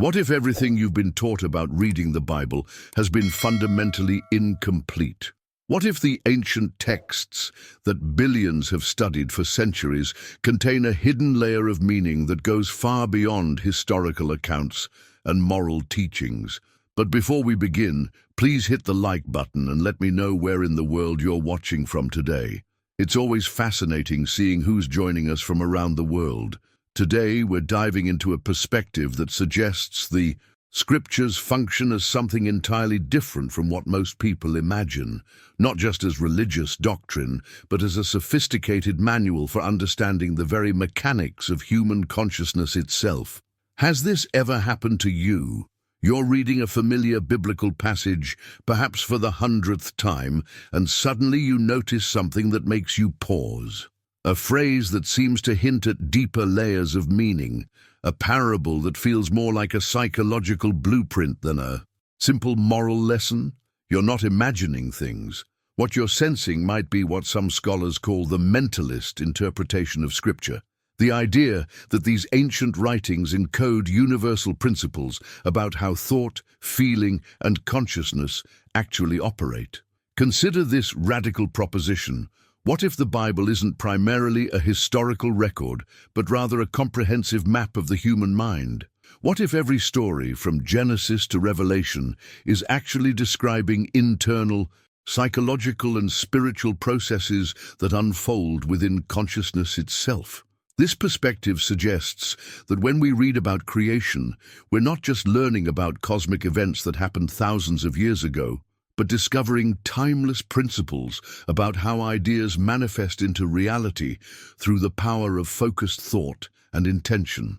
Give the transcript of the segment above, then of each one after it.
What if everything you've been taught about reading the Bible has been fundamentally incomplete? What if the ancient texts that billions have studied for centuries contain a hidden layer of meaning that goes far beyond historical accounts and moral teachings? But before we begin, please hit the like button and let me know where in the world you're watching from today. It's always fascinating seeing who's joining us from around the world. Today, we're diving into a perspective that suggests the Scriptures function as something entirely different from what most people imagine, not just as religious doctrine, but as a sophisticated manual for understanding the very mechanics of human consciousness itself. Has this ever happened to you? You're reading a familiar biblical passage, perhaps for the 100th time, and suddenly you notice something that makes you pause. A phrase that seems to hint at deeper layers of meaning, a parable that feels more like a psychological blueprint than a simple moral lesson. You're not imagining things. What you're sensing might be what some scholars call the mentalist interpretation of Scripture. The idea that these ancient writings encode universal principles about how thought, feeling, and consciousness actually operate. Consider this radical proposition. What if the Bible isn't primarily a historical record, but rather a comprehensive map of the human mind? What if every story, from Genesis to Revelation, is actually describing internal, psychological and spiritual processes that unfold within consciousness itself? This perspective suggests that when we read about creation, we're not just learning about cosmic events that happened thousands of years ago, but discovering timeless principles about how ideas manifest into reality through the power of focused thought and intention.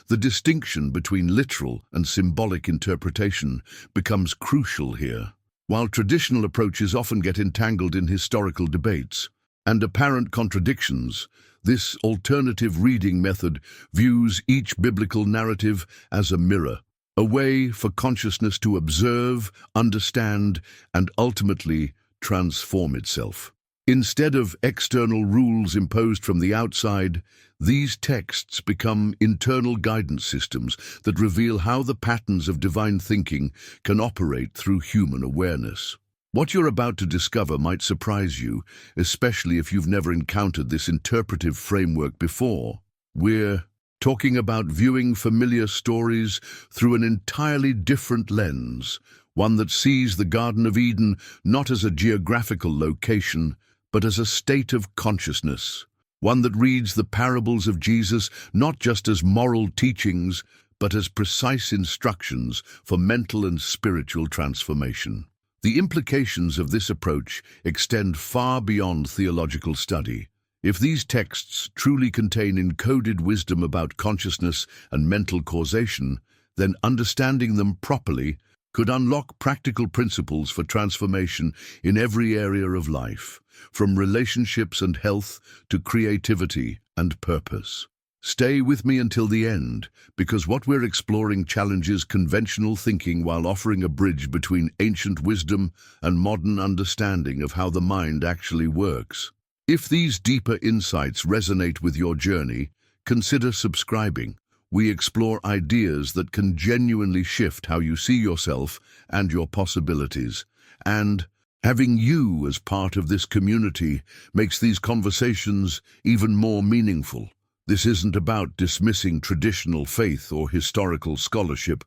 The distinction between literal and symbolic interpretation becomes crucial here. While traditional approaches often get entangled in historical debates and apparent contradictions, this alternative reading method views each biblical narrative as a mirror, a way for consciousness to observe, understand, and ultimately transform itself. Instead of external rules imposed from the outside, these texts become internal guidance systems that reveal how the patterns of divine thinking can operate through human awareness. What you're about to discover might surprise you, especially if you've never encountered this interpretive framework before. We're talking about viewing familiar stories through an entirely different lens, one that sees the Garden of Eden not as a geographical location, but as a state of consciousness, one that reads the parables of Jesus not just as moral teachings, but as precise instructions for mental and spiritual transformation. The implications of this approach extend far beyond theological study. If these texts truly contain encoded wisdom about consciousness and mental causation, then understanding them properly could unlock practical principles for transformation in every area of life, from relationships and health to creativity and purpose. Stay with me until the end, because what we're exploring challenges conventional thinking while offering a bridge between ancient wisdom and modern understanding of how the mind actually works. If these deeper insights resonate with your journey, consider subscribing. We explore ideas that can genuinely shift how you see yourself and your possibilities. And having you as part of this community makes these conversations even more meaningful. This isn't about dismissing traditional faith or historical scholarship,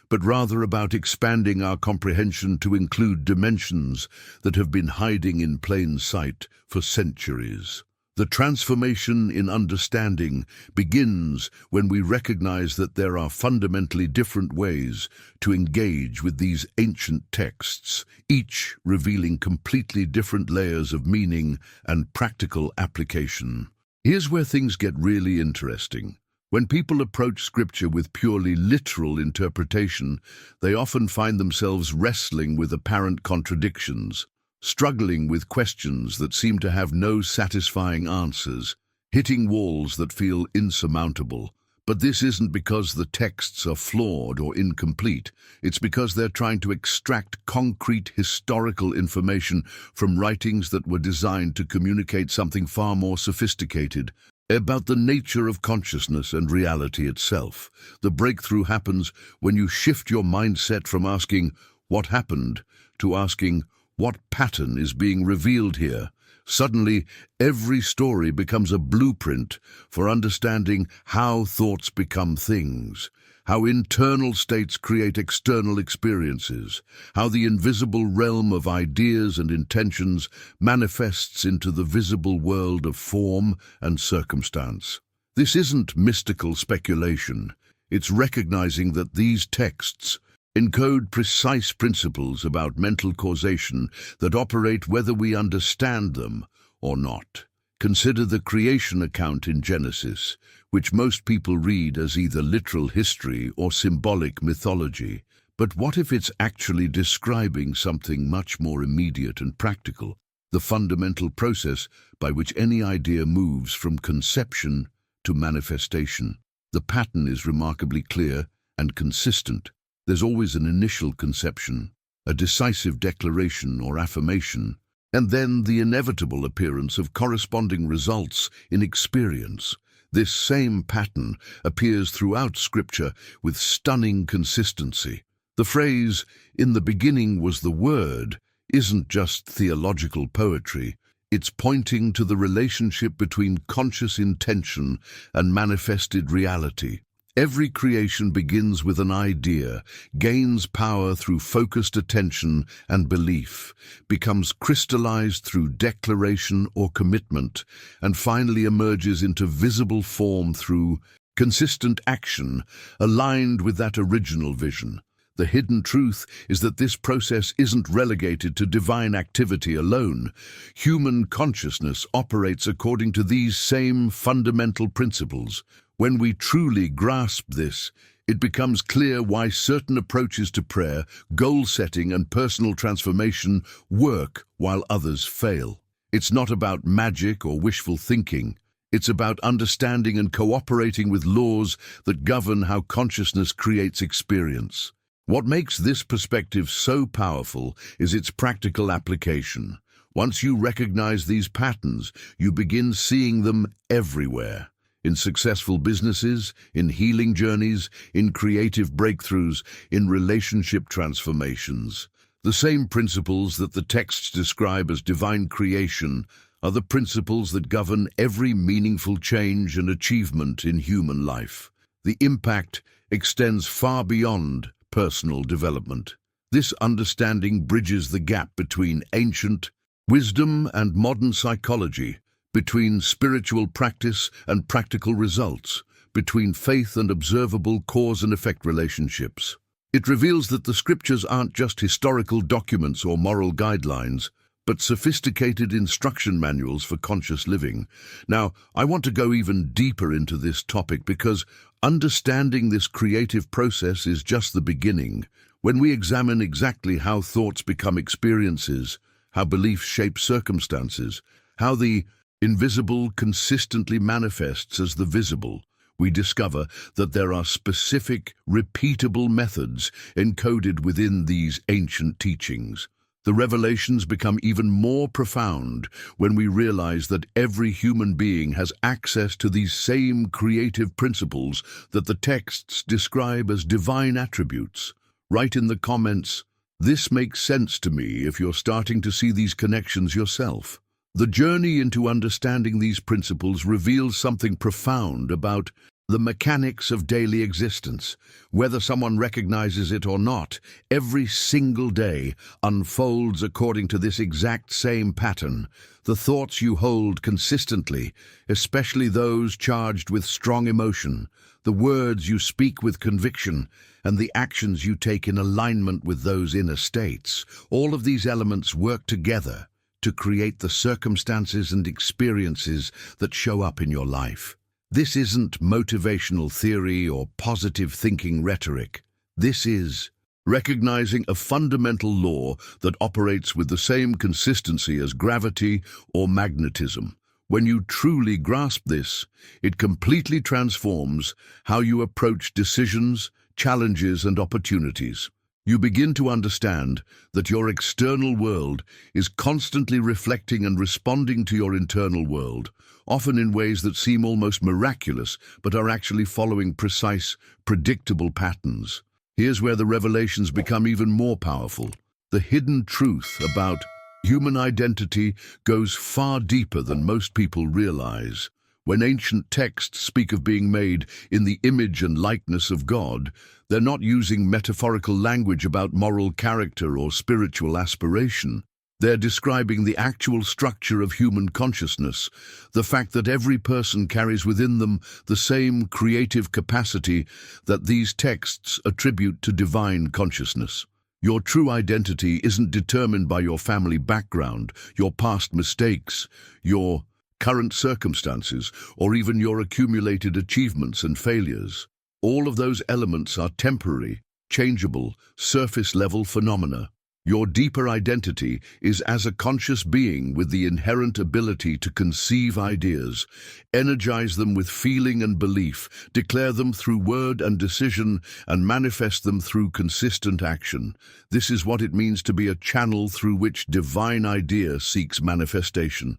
but rather about expanding our comprehension to include dimensions that have been hiding in plain sight for centuries. The transformation in understanding begins when we recognize that there are fundamentally different ways to engage with these ancient texts, each revealing completely different layers of meaning and practical application. Here's where things get really interesting. When people approach Scripture with purely literal interpretation, they often find themselves wrestling with apparent contradictions, struggling with questions that seem to have no satisfying answers, hitting walls that feel insurmountable. But this isn't because the texts are flawed or incomplete. It's because they're trying to extract concrete historical information from writings that were designed to communicate something far more sophisticated. about the nature of consciousness and reality itself. The breakthrough happens when you shift your mindset from asking, "What happened?" to asking, "What pattern is being revealed here?" Suddenly, every story becomes a blueprint for understanding how thoughts become things, how internal states create external experiences, how the invisible realm of ideas and intentions manifests into the visible world of form and circumstance. This isn't mystical speculation. It's recognizing that these texts encode precise principles about mental causation that operate whether we understand them or not. Consider the creation account in Genesis, which most people read as either literal history or symbolic mythology. But what if it's actually describing something much more immediate and practical, the fundamental process by which any idea moves from conception to manifestation? The pattern is remarkably clear and consistent. There's always an initial conception, a decisive declaration or affirmation, and then the inevitable appearance of corresponding results in experience. This same pattern appears throughout Scripture with stunning consistency. The phrase, "In the beginning was the Word," isn't just theological poetry. It's pointing to the relationship between conscious intention and manifested reality. Every creation begins with an idea, gains power through focused attention and belief, becomes crystallized through declaration or commitment, and finally emerges into visible form through consistent action aligned with that original vision. The hidden truth is that this process isn't relegated to divine activity alone. Human consciousness operates according to these same fundamental principles. When we truly grasp this, it becomes clear why certain approaches to prayer, goal setting, and personal transformation work while others fail. It's not about magic or wishful thinking. It's about understanding and cooperating with laws that govern how consciousness creates experience. What makes this perspective so powerful is its practical application. Once you recognize these patterns, you begin seeing them everywhere. In successful businesses, in healing journeys, in creative breakthroughs, in relationship transformations. The same principles that the texts describe as divine creation are the principles that govern every meaningful change and achievement in human life. The impact extends far beyond personal development. This understanding bridges the gap between ancient wisdom and modern psychology, between spiritual practice and practical results, between faith and observable cause and effect relationships. It reveals that the Scriptures aren't just historical documents or moral guidelines, but sophisticated instruction manuals for conscious living. Now, I want to go even deeper into this topic because understanding this creative process is just the beginning. When we examine exactly how thoughts become experiences, how beliefs shape circumstances, how the invisible consistently manifests as the visible, we discover that there are specific, repeatable methods encoded within these ancient teachings. The revelations become even more profound when we realize that every human being has access to these same creative principles that the texts describe as divine attributes. Write in the comments, "This makes sense to me," if you're starting to see these connections yourself. The journey into understanding these principles reveals something profound about the mechanics of daily existence. Whether someone recognizes it or not, every single day unfolds according to this exact same pattern. The thoughts you hold consistently, especially those charged with strong emotion, the words you speak with conviction, and the actions you take in alignment with those inner states, all of these elements work together to create the circumstances and experiences that show up in your life. This isn't motivational theory or positive thinking rhetoric. This is recognizing a fundamental law that operates with the same consistency as gravity or magnetism. When you truly grasp this, it completely transforms how you approach decisions, challenges, and opportunities. You begin to understand that your external world is constantly reflecting and responding to your internal world, often in ways that seem almost miraculous, but are actually following precise, predictable patterns. Here's where the revelations become even more powerful. The hidden truth about human identity goes far deeper than most people realize. When ancient texts speak of being made in the image and likeness of God, they're not using metaphorical language about moral character or spiritual aspiration. They're describing the actual structure of human consciousness, the fact that every person carries within them the same creative capacity that these texts attribute to divine consciousness. Your true identity isn't determined by your family background, your past mistakes, your current circumstances, or even your accumulated achievements and failures. All of those elements are temporary, changeable, surface-level phenomena. Your deeper identity is as a conscious being with the inherent ability to conceive ideas, energize them with feeling and belief, declare them through word and decision, and manifest them through consistent action. This is what it means to be a channel through which divine idea seeks manifestation.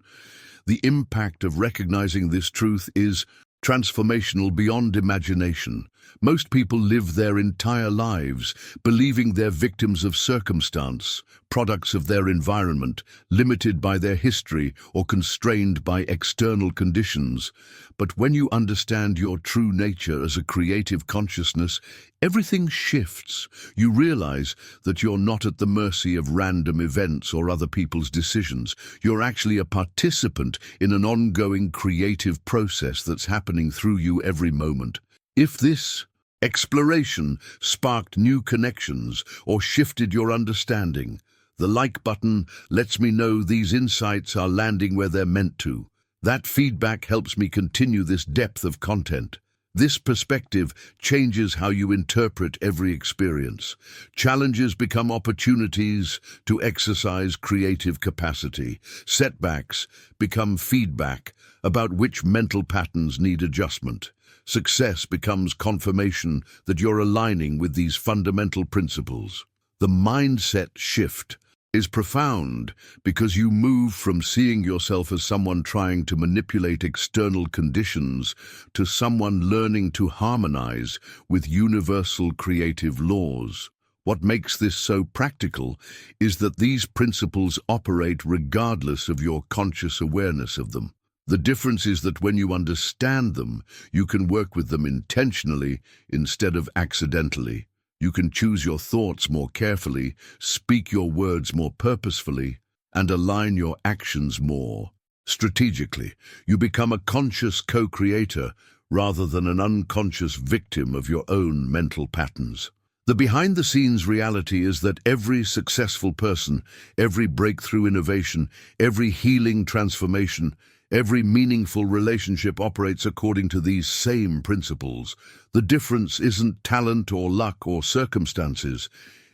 The impact of recognizing this truth is transformational beyond imagination. Most people live their entire lives believing they're victims of circumstance, products of their environment, limited by their history or constrained by external conditions. But when you understand your true nature as a creative consciousness, everything shifts. You realize that you're not at the mercy of random events or other people's decisions. You're actually a participant in an ongoing creative process that's happening through you every moment. If this exploration sparked new connections or shifted your understanding, the like button lets me know these insights are landing where they're meant to. That feedback helps me continue this depth of content. This perspective changes how you interpret every experience. Challenges become opportunities to exercise creative capacity. Setbacks become feedback about which mental patterns need adjustment. Success becomes confirmation that you're aligning with these fundamental principles. The mindset shift is profound because you move from seeing yourself as someone trying to manipulate external conditions to someone learning to harmonize with universal creative laws. What makes this so practical is that these principles operate regardless of your conscious awareness of them. The difference is that when you understand them, you can work with them intentionally instead of accidentally. You can choose your thoughts more carefully, speak your words more purposefully, and align your actions more strategically. You become a conscious co-creator rather than an unconscious victim of your own mental patterns. The behind-the-scenes reality is that every successful person, every breakthrough innovation, every healing transformation, every meaningful relationship operates according to these same principles. The difference isn't talent or luck or circumstances.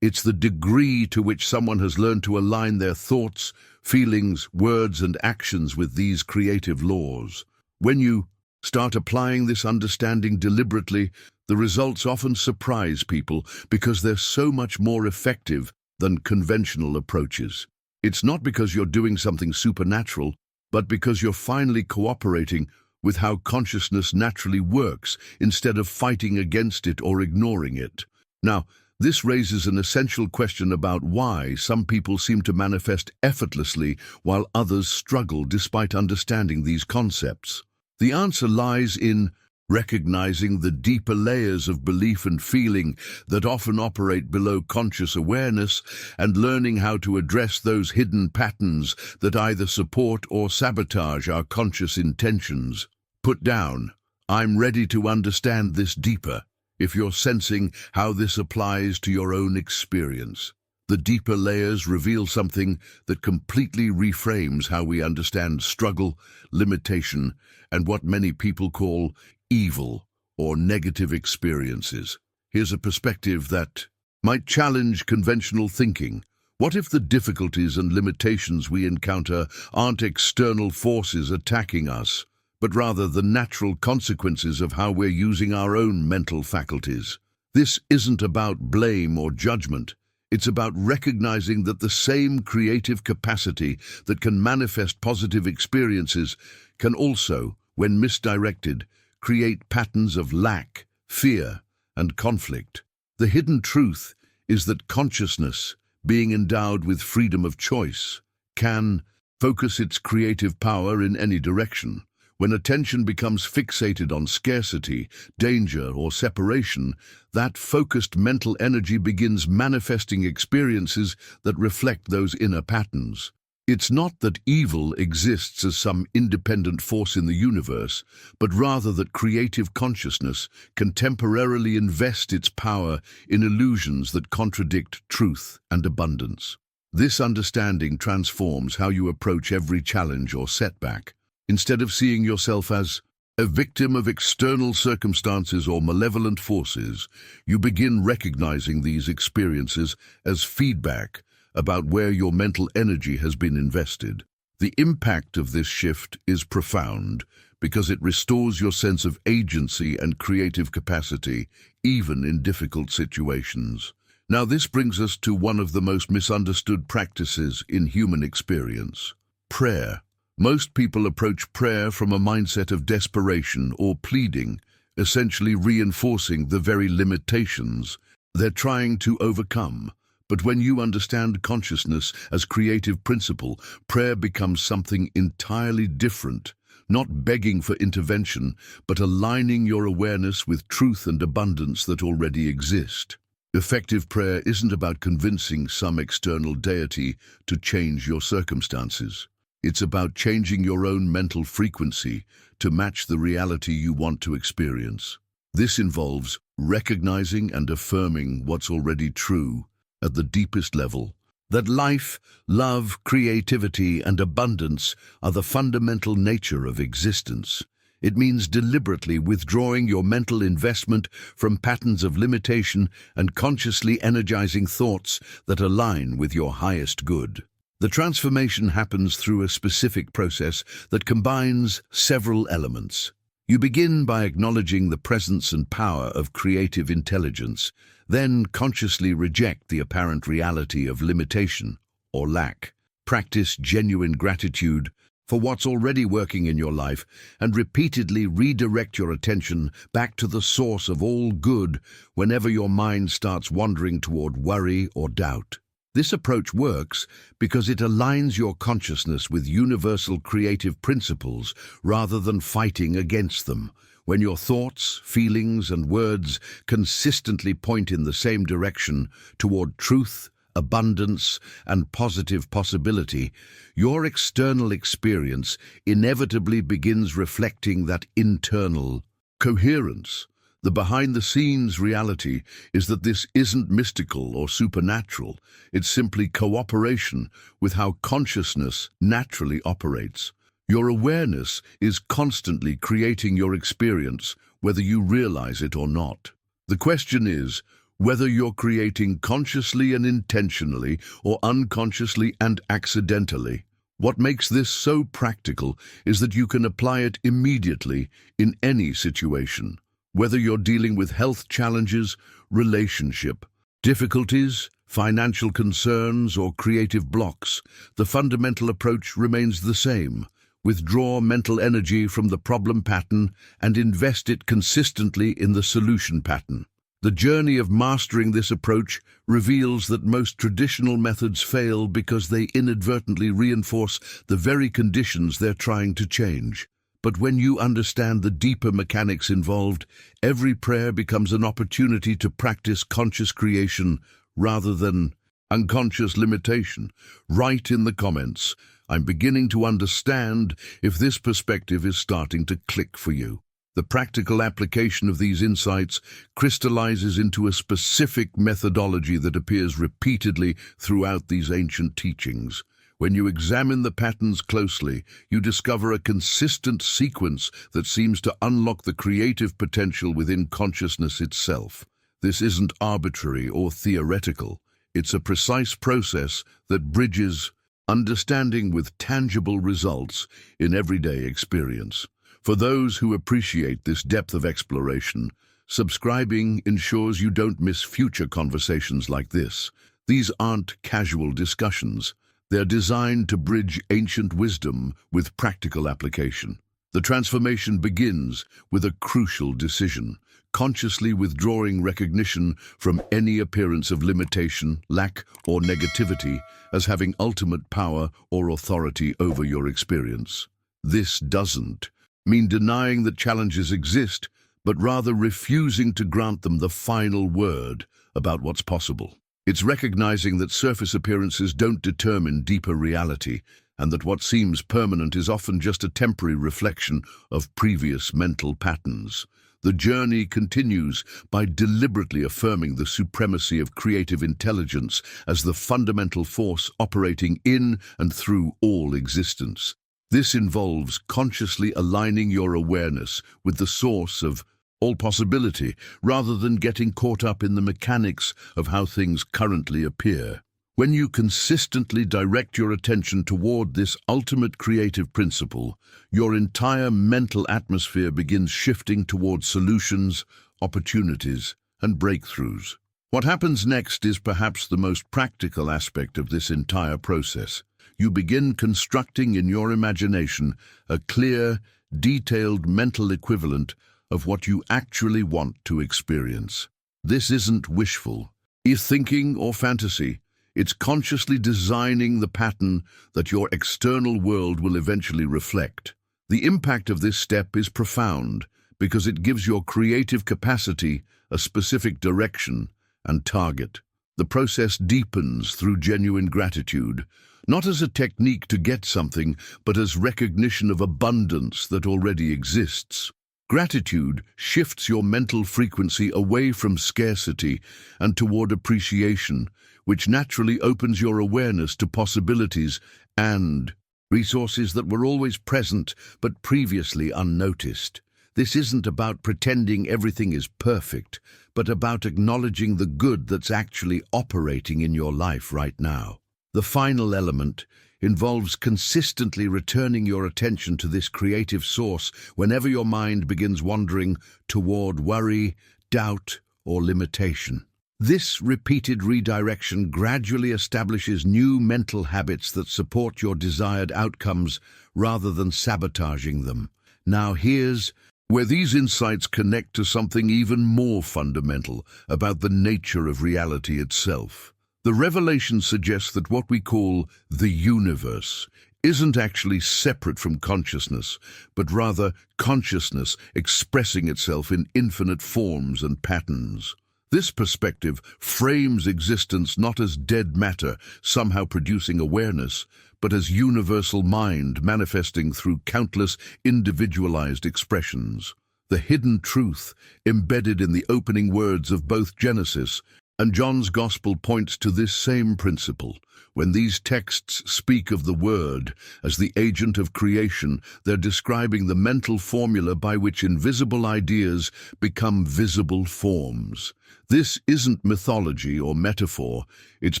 It's the degree to which someone has learned to align their thoughts, feelings, words, and actions with these creative laws. When you start applying this understanding deliberately, the results often surprise people because they're so much more effective than conventional approaches. It's not because you're doing something supernatural, but because you're finally cooperating with how consciousness naturally works instead of fighting against it or ignoring it. Now, this raises an essential question about why some people seem to manifest effortlessly while others struggle despite understanding these concepts. The answer lies in recognizing the deeper layers of belief and feeling that often operate below conscious awareness and learning how to address those hidden patterns that either support or sabotage our conscious intentions. Put down, "I'm ready to understand this deeper," if you're sensing how this applies to your own experience. The deeper layers reveal something that completely reframes how we understand struggle, limitation, and what many people call evil or negative experiences. Here's a perspective that might challenge conventional thinking. What if the difficulties and limitations we encounter aren't external forces attacking us, but rather the natural consequences of how we're using our own mental faculties? This isn't about blame or judgment. It's about recognizing that the same creative capacity that can manifest positive experiences can also, when misdirected, create patterns of lack, fear, and conflict. The hidden truth is that consciousness, being endowed with freedom of choice, can focus its creative power in any direction. When attention becomes fixated on scarcity, danger, or separation, that focused mental energy begins manifesting experiences that reflect those inner patterns. It's not that evil exists as some independent force in the universe, but rather that creative consciousness can temporarily invest its power in illusions that contradict truth and abundance. This understanding transforms how you approach every challenge or setback. Instead of seeing yourself as a victim of external circumstances or malevolent forces, you begin recognizing these experiences as feedback about where your mental energy has been invested. The impact of this shift is profound because it restores your sense of agency and creative capacity, even in difficult situations. Now, this brings us to one of the most misunderstood practices in human experience: prayer. Most people approach prayer from a mindset of desperation or pleading, essentially reinforcing the very limitations they're trying to overcome. But when you understand consciousness as creative principle, prayer becomes something entirely different, not begging for intervention, but aligning your awareness with truth and abundance that already exist. Effective prayer isn't about convincing some external deity to change your circumstances. It's about changing your own mental frequency to match the reality you want to experience. This involves recognizing and affirming what's already true at the deepest level, that life, love, creativity, and abundance are the fundamental nature of existence. It means deliberately withdrawing your mental investment from patterns of limitation and consciously energizing thoughts that align with your highest good. The transformation happens through a specific process that combines several elements. You begin by acknowledging the presence and power of creative intelligence, then consciously reject the apparent reality of limitation or lack. Practice genuine gratitude for what's already working in your life and repeatedly redirect your attention back to the source of all good whenever your mind starts wandering toward worry or doubt. This approach works because it aligns your consciousness with universal creative principles rather than fighting against them. When your thoughts, feelings, and words consistently point in the same direction toward truth, abundance, and positive possibility, your external experience inevitably begins reflecting that internal coherence. The behind-the-scenes reality is that this isn't mystical or supernatural. It's simply cooperation with how consciousness naturally operates. Your awareness is constantly creating your experience, whether you realize it or not. The question is whether you're creating consciously and intentionally or unconsciously and accidentally. What makes this so practical is that you can apply it immediately in any situation. Whether you're dealing with health challenges, relationship difficulties, financial concerns, or creative blocks, the fundamental approach remains the same. Withdraw mental energy from the problem pattern and invest it consistently in the solution pattern. The journey of mastering this approach reveals that most traditional methods fail because they inadvertently reinforce the very conditions they're trying to change. But when you understand the deeper mechanics involved, every prayer becomes an opportunity to practice conscious creation rather than unconscious limitation. Write in the comments, "I'm beginning to understand," if this perspective is starting to click for you. The practical application of these insights crystallizes into a specific methodology that appears repeatedly throughout these ancient teachings. When you examine the patterns closely, you discover a consistent sequence that seems to unlock the creative potential within consciousness itself. This isn't arbitrary or theoretical. It's a precise process that bridges understanding with tangible results in everyday experience. For those who appreciate this depth of exploration, Subscribing ensures you don't miss future conversations like this. These aren't casual discussions. They're designed to bridge ancient wisdom with practical application. The transformation begins with a crucial decision, consciously withdrawing recognition from any appearance of limitation, lack, or negativity as having ultimate power or authority over your experience. This doesn't mean denying that challenges exist, but rather refusing to grant them the final word about what's possible. It's recognizing that surface appearances don't determine deeper reality, and that what seems permanent is often just a temporary reflection of previous mental patterns. The journey continues by deliberately affirming the supremacy of creative intelligence as the fundamental force operating in and through all existence. This involves consciously aligning your awareness with the source of all possibility, rather than getting caught up in the mechanics of how things currently appear. When you consistently direct your attention toward this ultimate creative principle, your entire mental atmosphere begins shifting toward solutions, opportunities, and breakthroughs. What happens next is perhaps the most practical aspect of this entire process. You begin constructing in your imagination a clear, detailed mental equivalent of what you actually want to experience. This isn't wishful thinking or fantasy. It's consciously designing the pattern that your external world will eventually reflect. The impact of this step is profound because it gives your creative capacity a specific direction and target. The process deepens through genuine gratitude, not as a technique to get something, but as recognition of abundance that already exists. Gratitude shifts your mental frequency away from scarcity and toward appreciation, which naturally opens your awareness to possibilities and resources that were always present but previously unnoticed. This isn't about pretending everything is perfect, but about acknowledging the good that's actually operating in your life right now. The final element involves consistently returning your attention to this creative source whenever your mind begins wandering toward worry, doubt, or limitation. This repeated redirection gradually establishes new mental habits that support your desired outcomes rather than sabotaging them. Now here's where these insights connect to something even more fundamental about the nature of reality itself. The revelation suggests that what we call the universe isn't actually separate from consciousness, but rather consciousness expressing itself in infinite forms and patterns. This perspective frames existence not as dead matter, somehow producing awareness, but as universal mind manifesting through countless individualized expressions. The hidden truth embedded in the opening words of both Genesis and John's Gospel points to this same principle. When these texts speak of the Word as the agent of creation, they're describing the mental formula by which invisible ideas become visible forms. This isn't mythology or metaphor. It's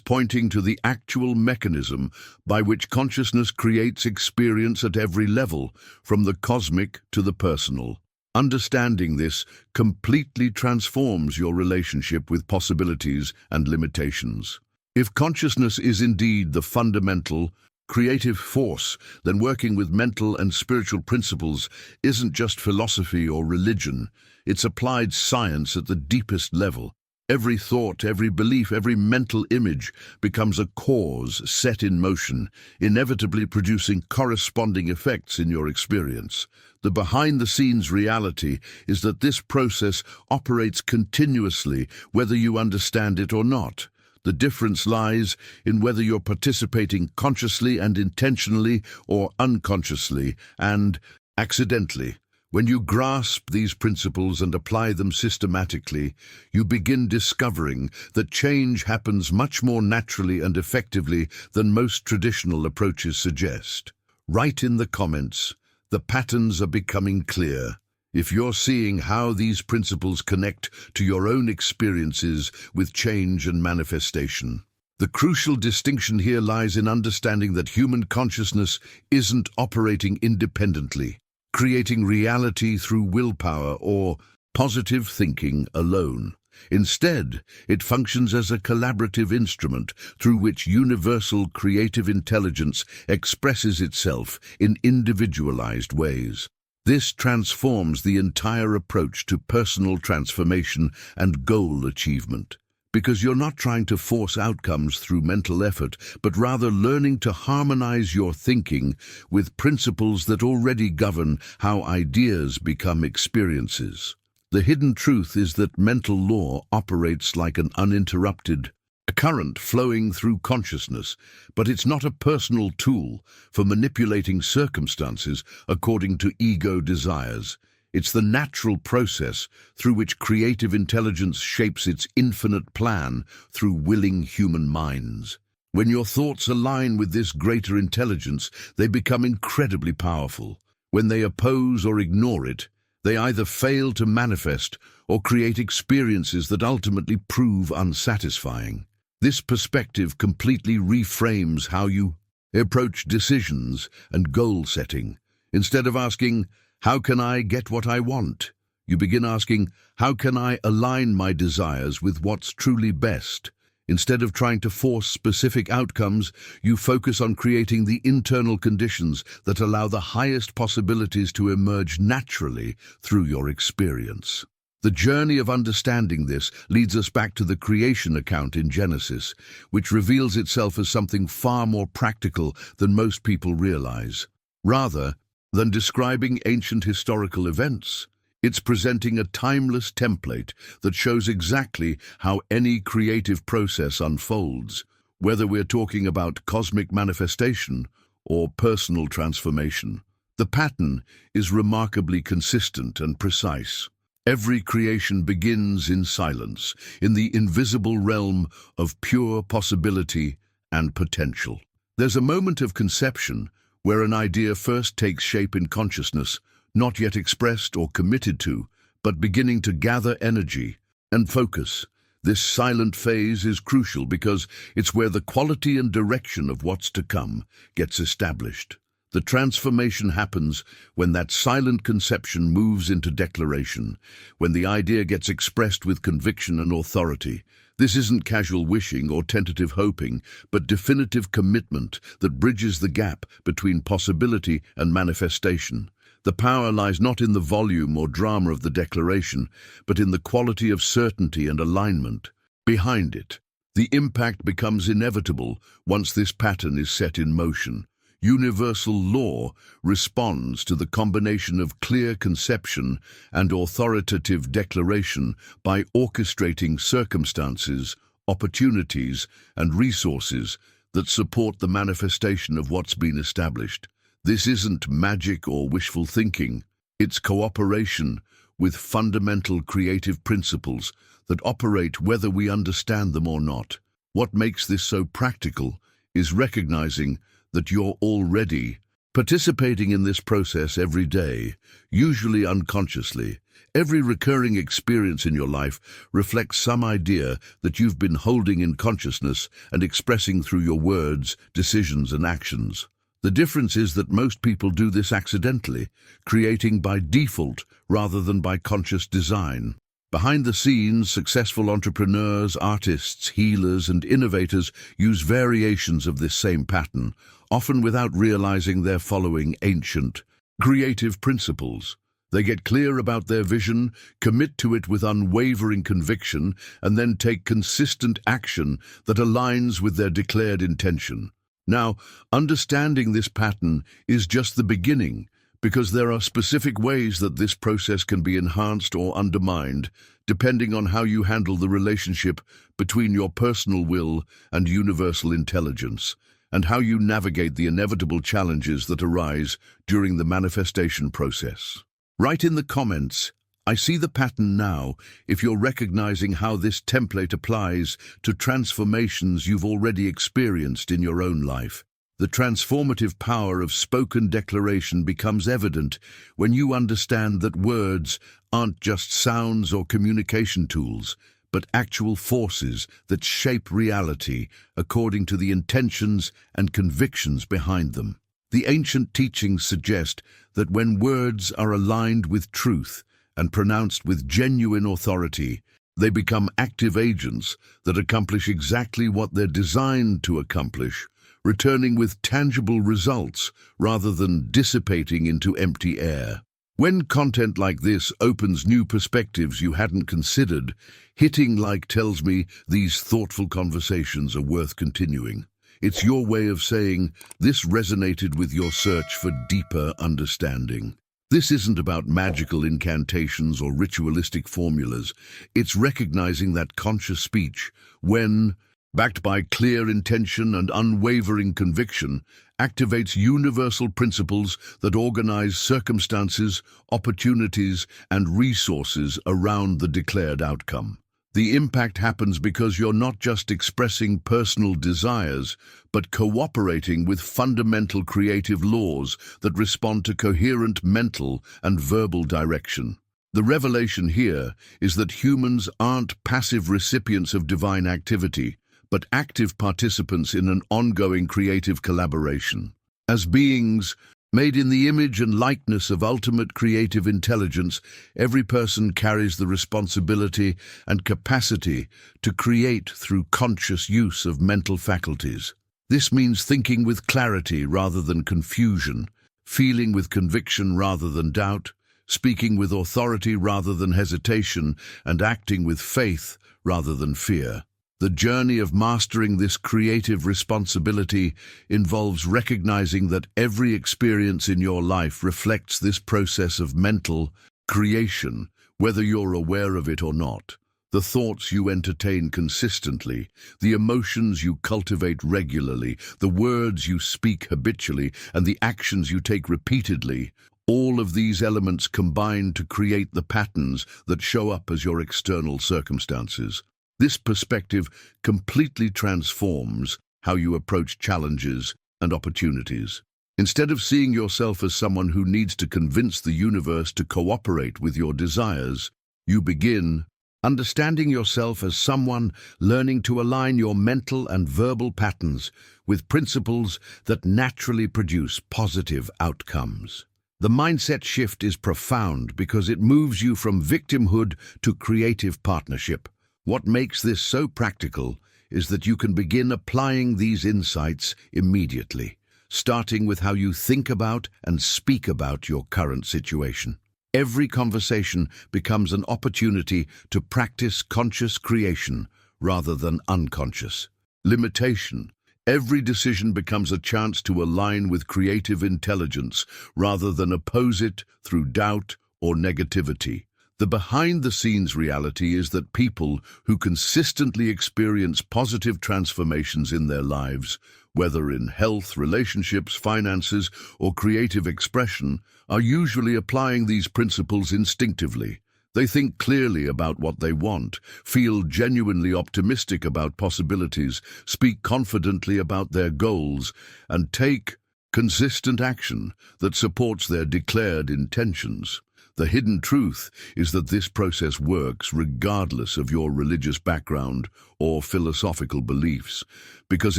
pointing to the actual mechanism by which consciousness creates experience at every level, from the cosmic to the personal. Understanding this completely transforms your relationship with possibilities and limitations. If consciousness is indeed the fundamental, creative force, then working with mental and spiritual principles isn't just philosophy or religion. It's applied science at the deepest level. Every thought, every belief, every mental image becomes a cause set in motion, inevitably producing corresponding effects in your experience. The behind-the-scenes reality is that this process operates continuously, whether you understand it or not. The difference lies in whether you're participating consciously and intentionally, or unconsciously and accidentally. When you grasp these principles and apply them systematically, you begin discovering that change happens much more naturally and effectively than most traditional approaches suggest. Write in the comments, the patterns are becoming clear. If you're seeing how these principles connect to your own experiences with change and manifestation. The crucial distinction here lies in understanding that human consciousness isn't operating independently, creating reality through willpower or positive thinking alone. Instead, it functions as a collaborative instrument through which universal creative intelligence expresses itself in individualized ways. This transforms the entire approach to personal transformation and goal achievement, because you're not trying to force outcomes through mental effort, but rather learning to harmonize your thinking with principles that already govern how ideas become experiences. The hidden truth is that mental law operates like an uninterrupted current flowing through consciousness, but it's not a personal tool for manipulating circumstances according to ego desires. It's the natural process through which creative intelligence shapes its infinite plan through willing human minds. When your thoughts align with this greater intelligence, they become incredibly powerful. When they oppose or ignore it, they either fail to manifest or create experiences that ultimately prove unsatisfying. This perspective completely reframes how you approach decisions and goal setting. Instead of asking, "How can I get what I want?" you begin asking, "How can I align my desires with what's truly best?" Instead of trying to force specific outcomes, you focus on creating the internal conditions that allow the highest possibilities to emerge naturally through your experience. The journey of understanding this leads us back to the creation account in Genesis, which reveals itself as something far more practical than most people realize. Rather than describing ancient historical events, it's presenting a timeless template that shows exactly how any creative process unfolds, whether we're talking about cosmic manifestation or personal transformation. The pattern is remarkably consistent and precise. Every creation begins in silence, in the invisible realm of pure possibility and potential. There's a moment of conception where an idea first takes shape in consciousness, not yet expressed or committed to, but beginning to gather energy and focus. This silent phase is crucial because it's where the quality and direction of what's to come gets established. The transformation happens when that silent conception moves into declaration, when the idea gets expressed with conviction and authority. This isn't casual wishing or tentative hoping, but definitive commitment that bridges the gap between possibility and manifestation. The power lies not in the volume or drama of the declaration, but in the quality of certainty and alignment behind it. The impact becomes inevitable once this pattern is set in motion. Universal law responds to the combination of clear conception and authoritative declaration by orchestrating circumstances, opportunities, and resources that support the manifestation of what's been established. This isn't magic or wishful thinking. It's cooperation with fundamental creative principles that operate whether we understand them or not. What makes this so practical is recognizing that you're already participating in this process every day, usually unconsciously. Every recurring experience in your life reflects some idea that you've been holding in consciousness and expressing through your words, decisions, and actions. The difference is that most people do this accidentally, creating by default rather than by conscious design. Behind the scenes, successful entrepreneurs, artists, healers, and innovators use variations of this same pattern, often without realizing they're following ancient, creative principles. They get clear about their vision, commit to it with unwavering conviction, and then take consistent action that aligns with their declared intention. Now, understanding this pattern is just the beginning, because there are specific ways that this process can be enhanced or undermined, depending on how you handle the relationship between your personal will and universal intelligence, and how you navigate the inevitable challenges that arise during the manifestation process. Write in the comments, "I see the pattern now," if you're recognizing how this template applies to transformations you've already experienced in your own life. The transformative power of spoken declaration becomes evident when you understand that words aren't just sounds or communication tools, but actual forces that shape reality according to the intentions and convictions behind them. The ancient teachings suggest that when words are aligned with truth and pronounced with genuine authority. They become active agents that accomplish exactly what they're designed to accomplish, returning with tangible results rather than dissipating into empty air. When content like this opens new perspectives you hadn't considered, hitting like tells me these thoughtful conversations are worth continuing. It's your way of saying, this resonated with your search for deeper understanding. This isn't about magical incantations or ritualistic formulas. It's recognizing that conscious speech, when backed by clear intention and unwavering conviction, activates universal principles that organize circumstances, opportunities, and resources around the declared outcome. The impact happens because you're not just expressing personal desires, but cooperating with fundamental creative laws that respond to coherent mental and verbal direction. The revelation here is that humans aren't passive recipients of divine activity, but active participants in an ongoing creative collaboration. As beings made in the image and likeness of ultimate creative intelligence, every person carries the responsibility and capacity to create through conscious use of mental faculties. This means thinking with clarity rather than confusion, feeling with conviction rather than doubt, speaking with authority rather than hesitation, and acting with faith rather than fear. The journey of mastering this creative responsibility involves recognizing that every experience in your life reflects this process of mental creation, whether you're aware of it or not. The thoughts you entertain consistently, the emotions you cultivate regularly, the words you speak habitually, and the actions you take repeatedly, all of these elements combine to create the patterns that show up as your external circumstances. This perspective completely transforms how you approach challenges and opportunities. Instead of seeing yourself as someone who needs to convince the universe to cooperate with your desires, you begin understanding yourself as someone learning to align your mental and verbal patterns with principles that naturally produce positive outcomes. The mindset shift is profound because it moves you from victimhood to creative partnership. What makes this so practical is that you can begin applying these insights immediately, starting with how you think about and speak about your current situation. Every conversation becomes an opportunity to practice conscious creation rather than unconscious limitation. Every decision becomes a chance to align with creative intelligence rather than oppose it through doubt or negativity. The behind-the-scenes reality is that people who consistently experience positive transformations in their lives, whether in health, relationships, finances, or creative expression, are usually applying these principles instinctively. They think clearly about what they want, feel genuinely optimistic about possibilities, speak confidently about their goals, and take consistent action that supports their declared intentions. The hidden truth is that this process works regardless of your religious background or philosophical beliefs, because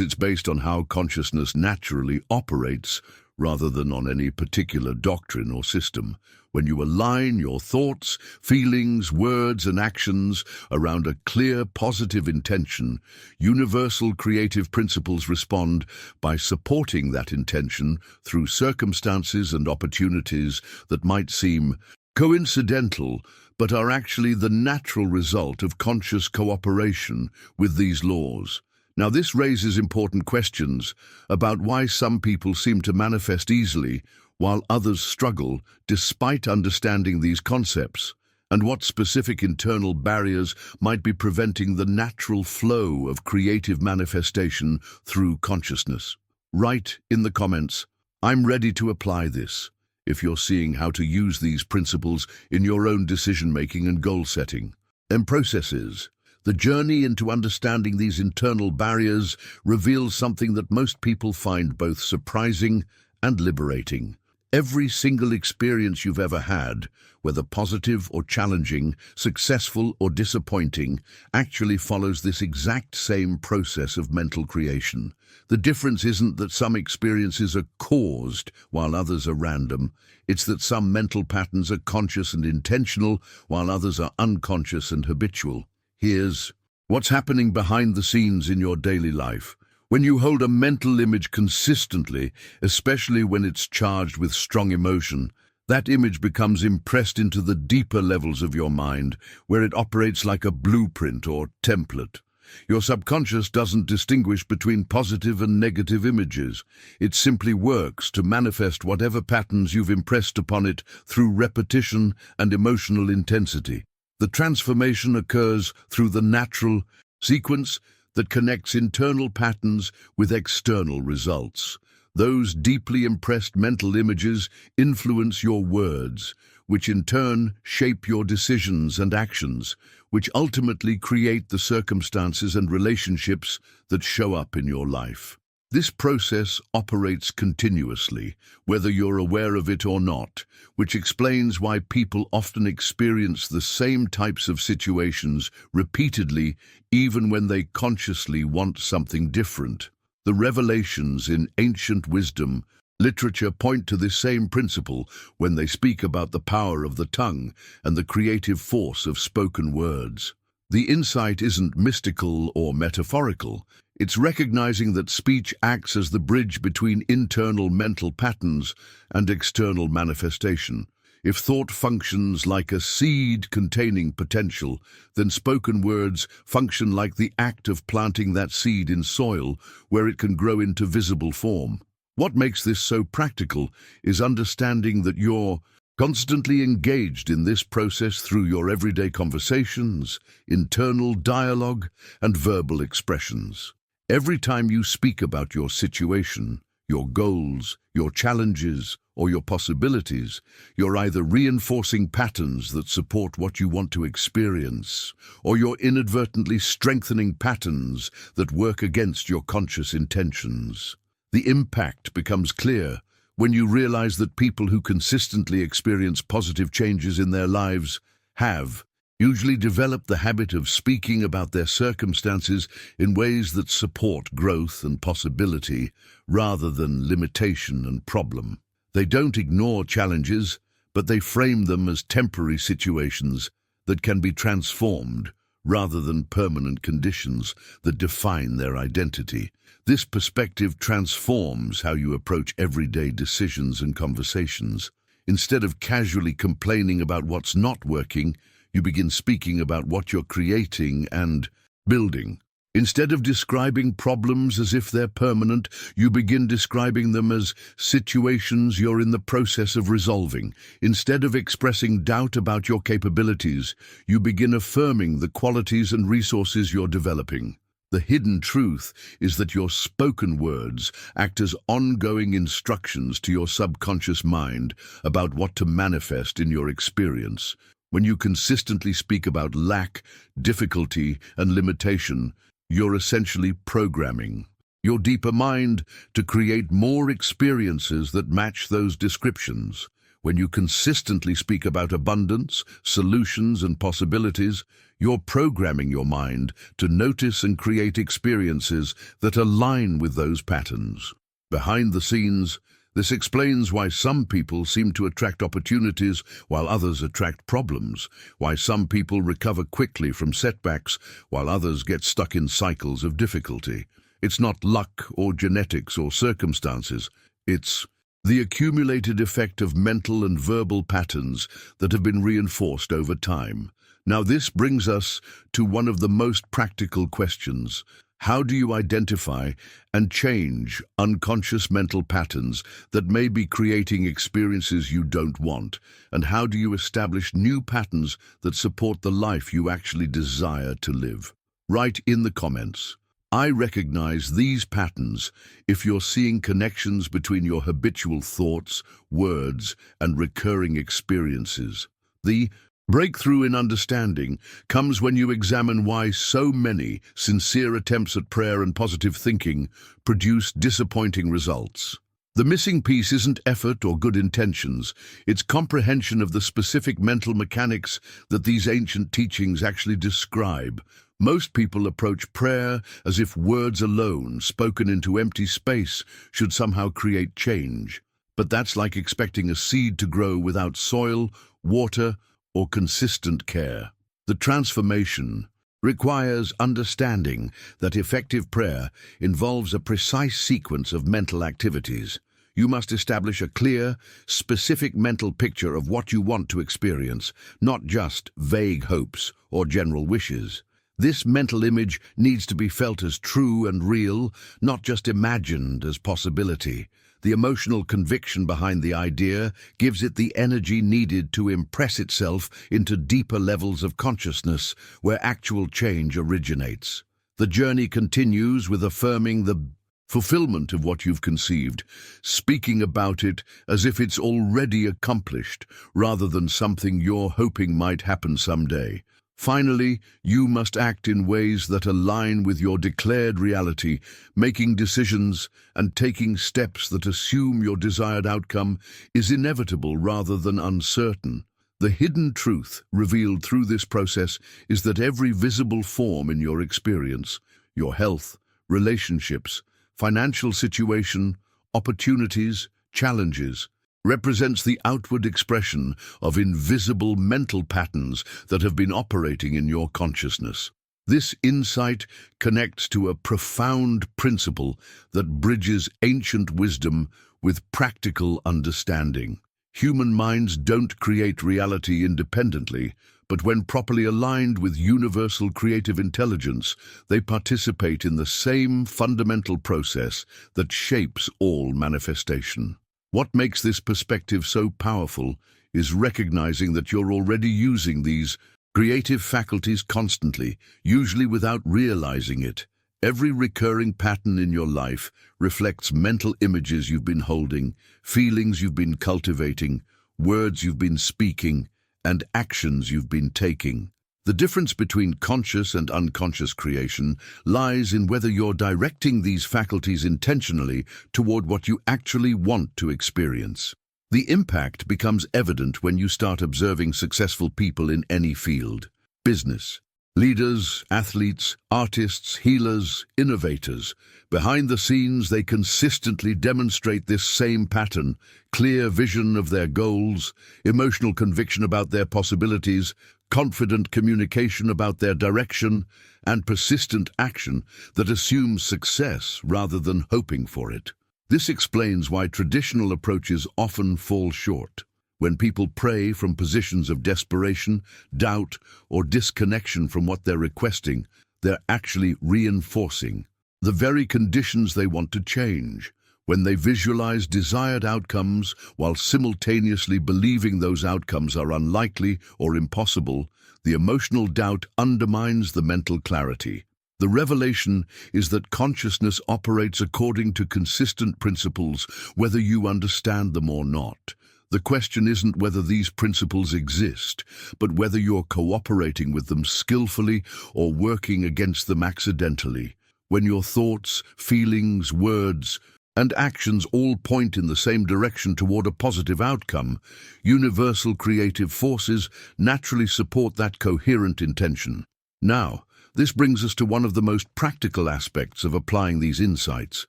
it's based on how consciousness naturally operates rather than on any particular doctrine or system. When you align your thoughts, feelings, words, and actions around a clear, positive intention, universal creative principles respond by supporting that intention through circumstances and opportunities that might seem coincidental, but are actually the natural result of conscious cooperation with these laws. Now, this raises important questions about why some people seem to manifest easily while others struggle despite understanding these concepts, and what specific internal barriers might be preventing the natural flow of creative manifestation through consciousness. Write in the comments, "I'm ready to apply this," if you're seeing how to use these principles in your own decision-making and goal-setting. And processes. The journey into understanding these internal barriers reveals something that most people find both surprising and liberating. Every single experience you've ever had, whether positive or challenging, successful or disappointing, actually follows this exact same process of mental creation. The difference isn't that some experiences are caused while others are random. It's that some mental patterns are conscious and intentional while others are unconscious and habitual. Here's what's happening behind the scenes in your daily life. When you hold a mental image consistently, especially when it's charged with strong emotion, that image becomes impressed into the deeper levels of your mind, where it operates like a blueprint or template. Your subconscious doesn't distinguish between positive and negative images. It simply works to manifest whatever patterns you've impressed upon it through repetition and emotional intensity. The transformation occurs through the natural sequence that connects internal patterns with external results. Those deeply impressed mental images influence your words, which in turn shape your decisions and actions, which ultimately create the circumstances and relationships that show up in your life. This process operates continuously, whether you're aware of it or not, which explains why people often experience the same types of situations repeatedly, even when they consciously want something different. The revelations in ancient wisdom literature point to this same principle when they speak about the power of the tongue and the creative force of spoken words. The insight isn't mystical or metaphorical. It's recognizing that speech acts as the bridge between internal mental patterns and external manifestation. If thought functions like a seed containing potential, then spoken words function like the act of planting that seed in soil where it can grow into visible form. What makes this so practical is understanding that you're constantly engaged in this process through your everyday conversations, internal dialogue, and verbal expressions. Every time you speak about your situation, your goals, your challenges, or your possibilities, you're either reinforcing patterns that support what you want to experience, or you're inadvertently strengthening patterns that work against your conscious intentions. The impact becomes clear when you realize that people who consistently experience positive changes in their lives have usually developed the habit of speaking about their circumstances in ways that support growth and possibility rather than limitation and problem. They don't ignore challenges, but they frame them as temporary situations that can be transformed rather than permanent conditions that define their identity. This perspective transforms how you approach everyday decisions and conversations. Instead of casually complaining about what's not working, you begin speaking about what you're creating and building. Instead of describing problems as if they're permanent, you begin describing them as situations you're in the process of resolving. Instead of expressing doubt about your capabilities, you begin affirming the qualities and resources you're developing. The hidden truth is that your spoken words act as ongoing instructions to your subconscious mind about what to manifest in your experience. When you consistently speak about lack, difficulty, and limitation, you're essentially programming your deeper mind to create more experiences that match those descriptions. When you consistently speak about abundance, solutions, and possibilities, you're programming your mind to notice and create experiences that align with those patterns. Behind the scenes, this explains why some people seem to attract opportunities while others attract problems, why some people recover quickly from setbacks while others get stuck in cycles of difficulty. It's not luck or genetics or circumstances. It's the accumulated effect of mental and verbal patterns that have been reinforced over time. Now, this brings us to one of the most practical questions. How do you identify and change unconscious mental patterns that may be creating experiences you don't want? And how do you establish new patterns that support the life you actually desire to live? Write in the comments. I recognize these patterns if you're seeing connections between your habitual thoughts, words, and recurring experiences. The breakthrough in understanding comes when you examine why so many sincere attempts at prayer and positive thinking produce disappointing results. The missing piece isn't effort or good intentions, it's comprehension of the specific mental mechanics that these ancient teachings actually describe. Most people approach prayer as if words alone, spoken into empty space, should somehow create change. But that's like expecting a seed to grow without soil, water, or consistent care. The transformation requires understanding that effective prayer involves a precise sequence of mental activities. You must establish a clear, specific mental picture of what you want to experience, not just vague hopes or general wishes. This mental image needs to be felt as true and real, not just imagined as possibility. The emotional conviction behind the idea gives it the energy needed to impress itself into deeper levels of consciousness where actual change originates. The journey continues with affirming the fulfillment of what you've conceived, speaking about it as if it's already accomplished, rather than something you're hoping might happen someday. Finally, you must act in ways that align with your declared reality, making decisions and taking steps that assume your desired outcome is inevitable rather than uncertain. The hidden truth revealed through this process is that every visible form in your experience, your health, relationships, financial situation, opportunities, challenges, represents the outward expression of invisible mental patterns that have been operating in your consciousness. This insight connects to a profound principle that bridges ancient wisdom with practical understanding. Human minds don't create reality independently, but when properly aligned with universal creative intelligence, they participate in the same fundamental process that shapes all manifestation. What makes this perspective so powerful is recognizing that you're already using these creative faculties constantly, usually without realizing it. Every recurring pattern in your life reflects mental images you've been holding, feelings you've been cultivating, words you've been speaking, and actions you've been taking. The difference between conscious and unconscious creation lies in whether you're directing these faculties intentionally toward what you actually want to experience. The impact becomes evident when you start observing successful people in any field: business, leaders, athletes, artists, healers, innovators. Behind the scenes, they consistently demonstrate this same pattern: clear vision of their goals, emotional conviction about their possibilities, confident communication about their direction, and persistent action that assumes success rather than hoping for it. This explains why traditional approaches often fall short. When people pray from positions of desperation, doubt, or disconnection from what they're requesting, they're actually reinforcing the very conditions they want to change. When they visualize desired outcomes while simultaneously believing those outcomes are unlikely or impossible, the emotional doubt undermines the mental clarity. The revelation is that consciousness operates according to consistent principles, whether you understand them or not. The question isn't whether these principles exist, but whether you're cooperating with them skillfully or working against them accidentally. When your thoughts, feelings, words, and actions all point in the same direction toward a positive outcome, universal creative forces naturally support that coherent intention. Now, this brings us to one of the most practical aspects of applying these insights: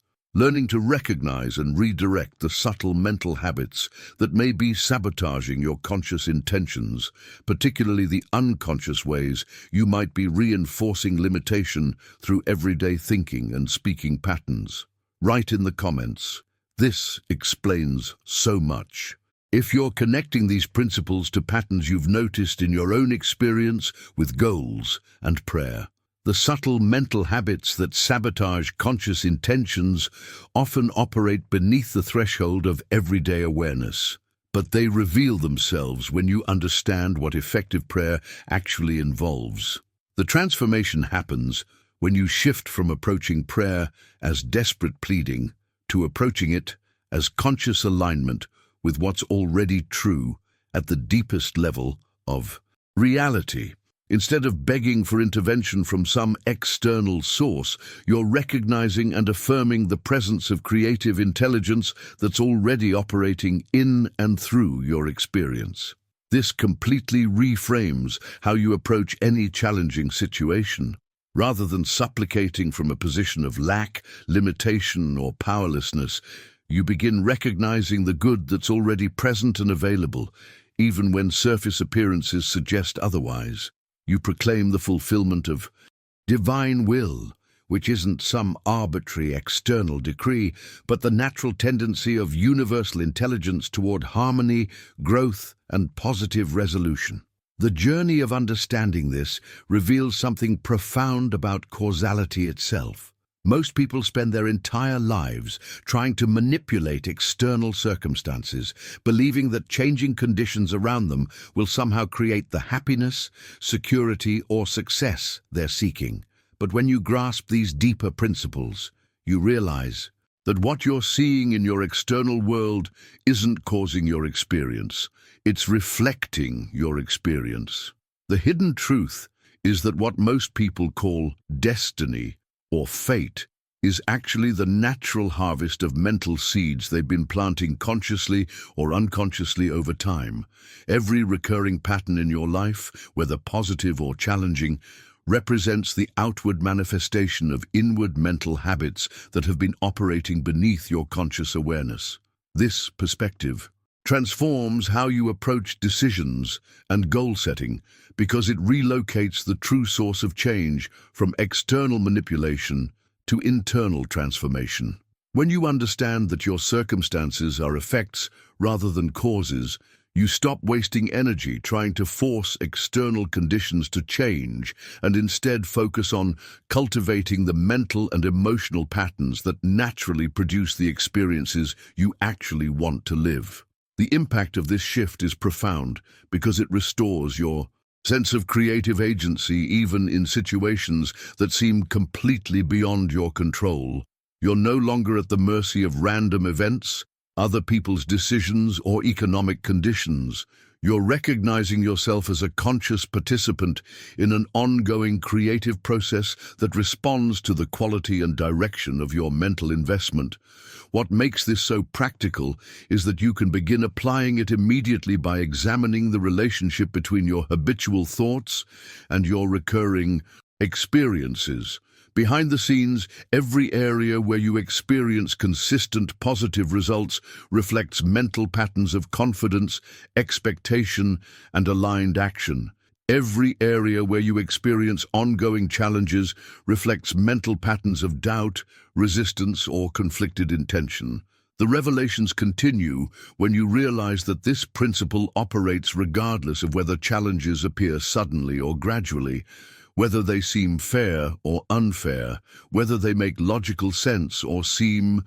learning to recognize and redirect the subtle mental habits that may be sabotaging your conscious intentions, particularly the unconscious ways you might be reinforcing limitation through everyday thinking and speaking patterns. Write in the comments. This explains so much. If you're connecting these principles to patterns you've noticed in your own experience with goals and prayer, the subtle mental habits that sabotage conscious intentions often operate beneath the threshold of everyday awareness. But they reveal themselves when you understand what effective prayer actually involves. The transformation happens when you shift from approaching prayer as desperate pleading to approaching it as conscious alignment with what's already true at the deepest level of reality. Instead of begging for intervention from some external source, you're recognizing and affirming the presence of creative intelligence that's already operating in and through your experience. This completely reframes how you approach any challenging situation. Rather than supplicating from a position of lack, limitation, or powerlessness, you begin recognizing the good that's already present and available, even when surface appearances suggest otherwise. You proclaim the fulfillment of divine will, which isn't some arbitrary external decree, but the natural tendency of universal intelligence toward harmony, growth, and positive resolution. The journey of understanding this reveals something profound about causality itself. Most people spend their entire lives trying to manipulate external circumstances, believing that changing conditions around them will somehow create the happiness, security, or success they're seeking. But when you grasp these deeper principles, you realize that what you're seeing in your external world isn't causing your experience. It's reflecting your experience. The hidden truth is that what most people call destiny or fate is actually the natural harvest of mental seeds they've been planting consciously or unconsciously over time. Every recurring pattern in your life, whether positive or challenging, represents the outward manifestation of inward mental habits that have been operating beneath your conscious awareness. This perspective transforms how you approach decisions and goal setting because it relocates the true source of change from external manipulation to internal transformation. When you understand that your circumstances are effects rather than causes, you stop wasting energy trying to force external conditions to change and instead focus on cultivating the mental and emotional patterns that naturally produce the experiences you actually want to live. The impact of this shift is profound because it restores your sense of creative agency even in situations that seem completely beyond your control. You're no longer at the mercy of random events, other people's decisions, or economic conditions. You're recognizing yourself as a conscious participant in an ongoing creative process that responds to the quality and direction of your mental investment. What makes this so practical is that you can begin applying it immediately by examining the relationship between your habitual thoughts and your recurring experiences. Behind the scenes, every area where you experience consistent positive results reflects mental patterns of confidence, expectation, and aligned action. Every area where you experience ongoing challenges reflects mental patterns of doubt, resistance, or conflicted intention. The revelations continue when you realize that this principle operates regardless of whether challenges appear suddenly or gradually, whether they seem fair or unfair, whether they make logical sense or seem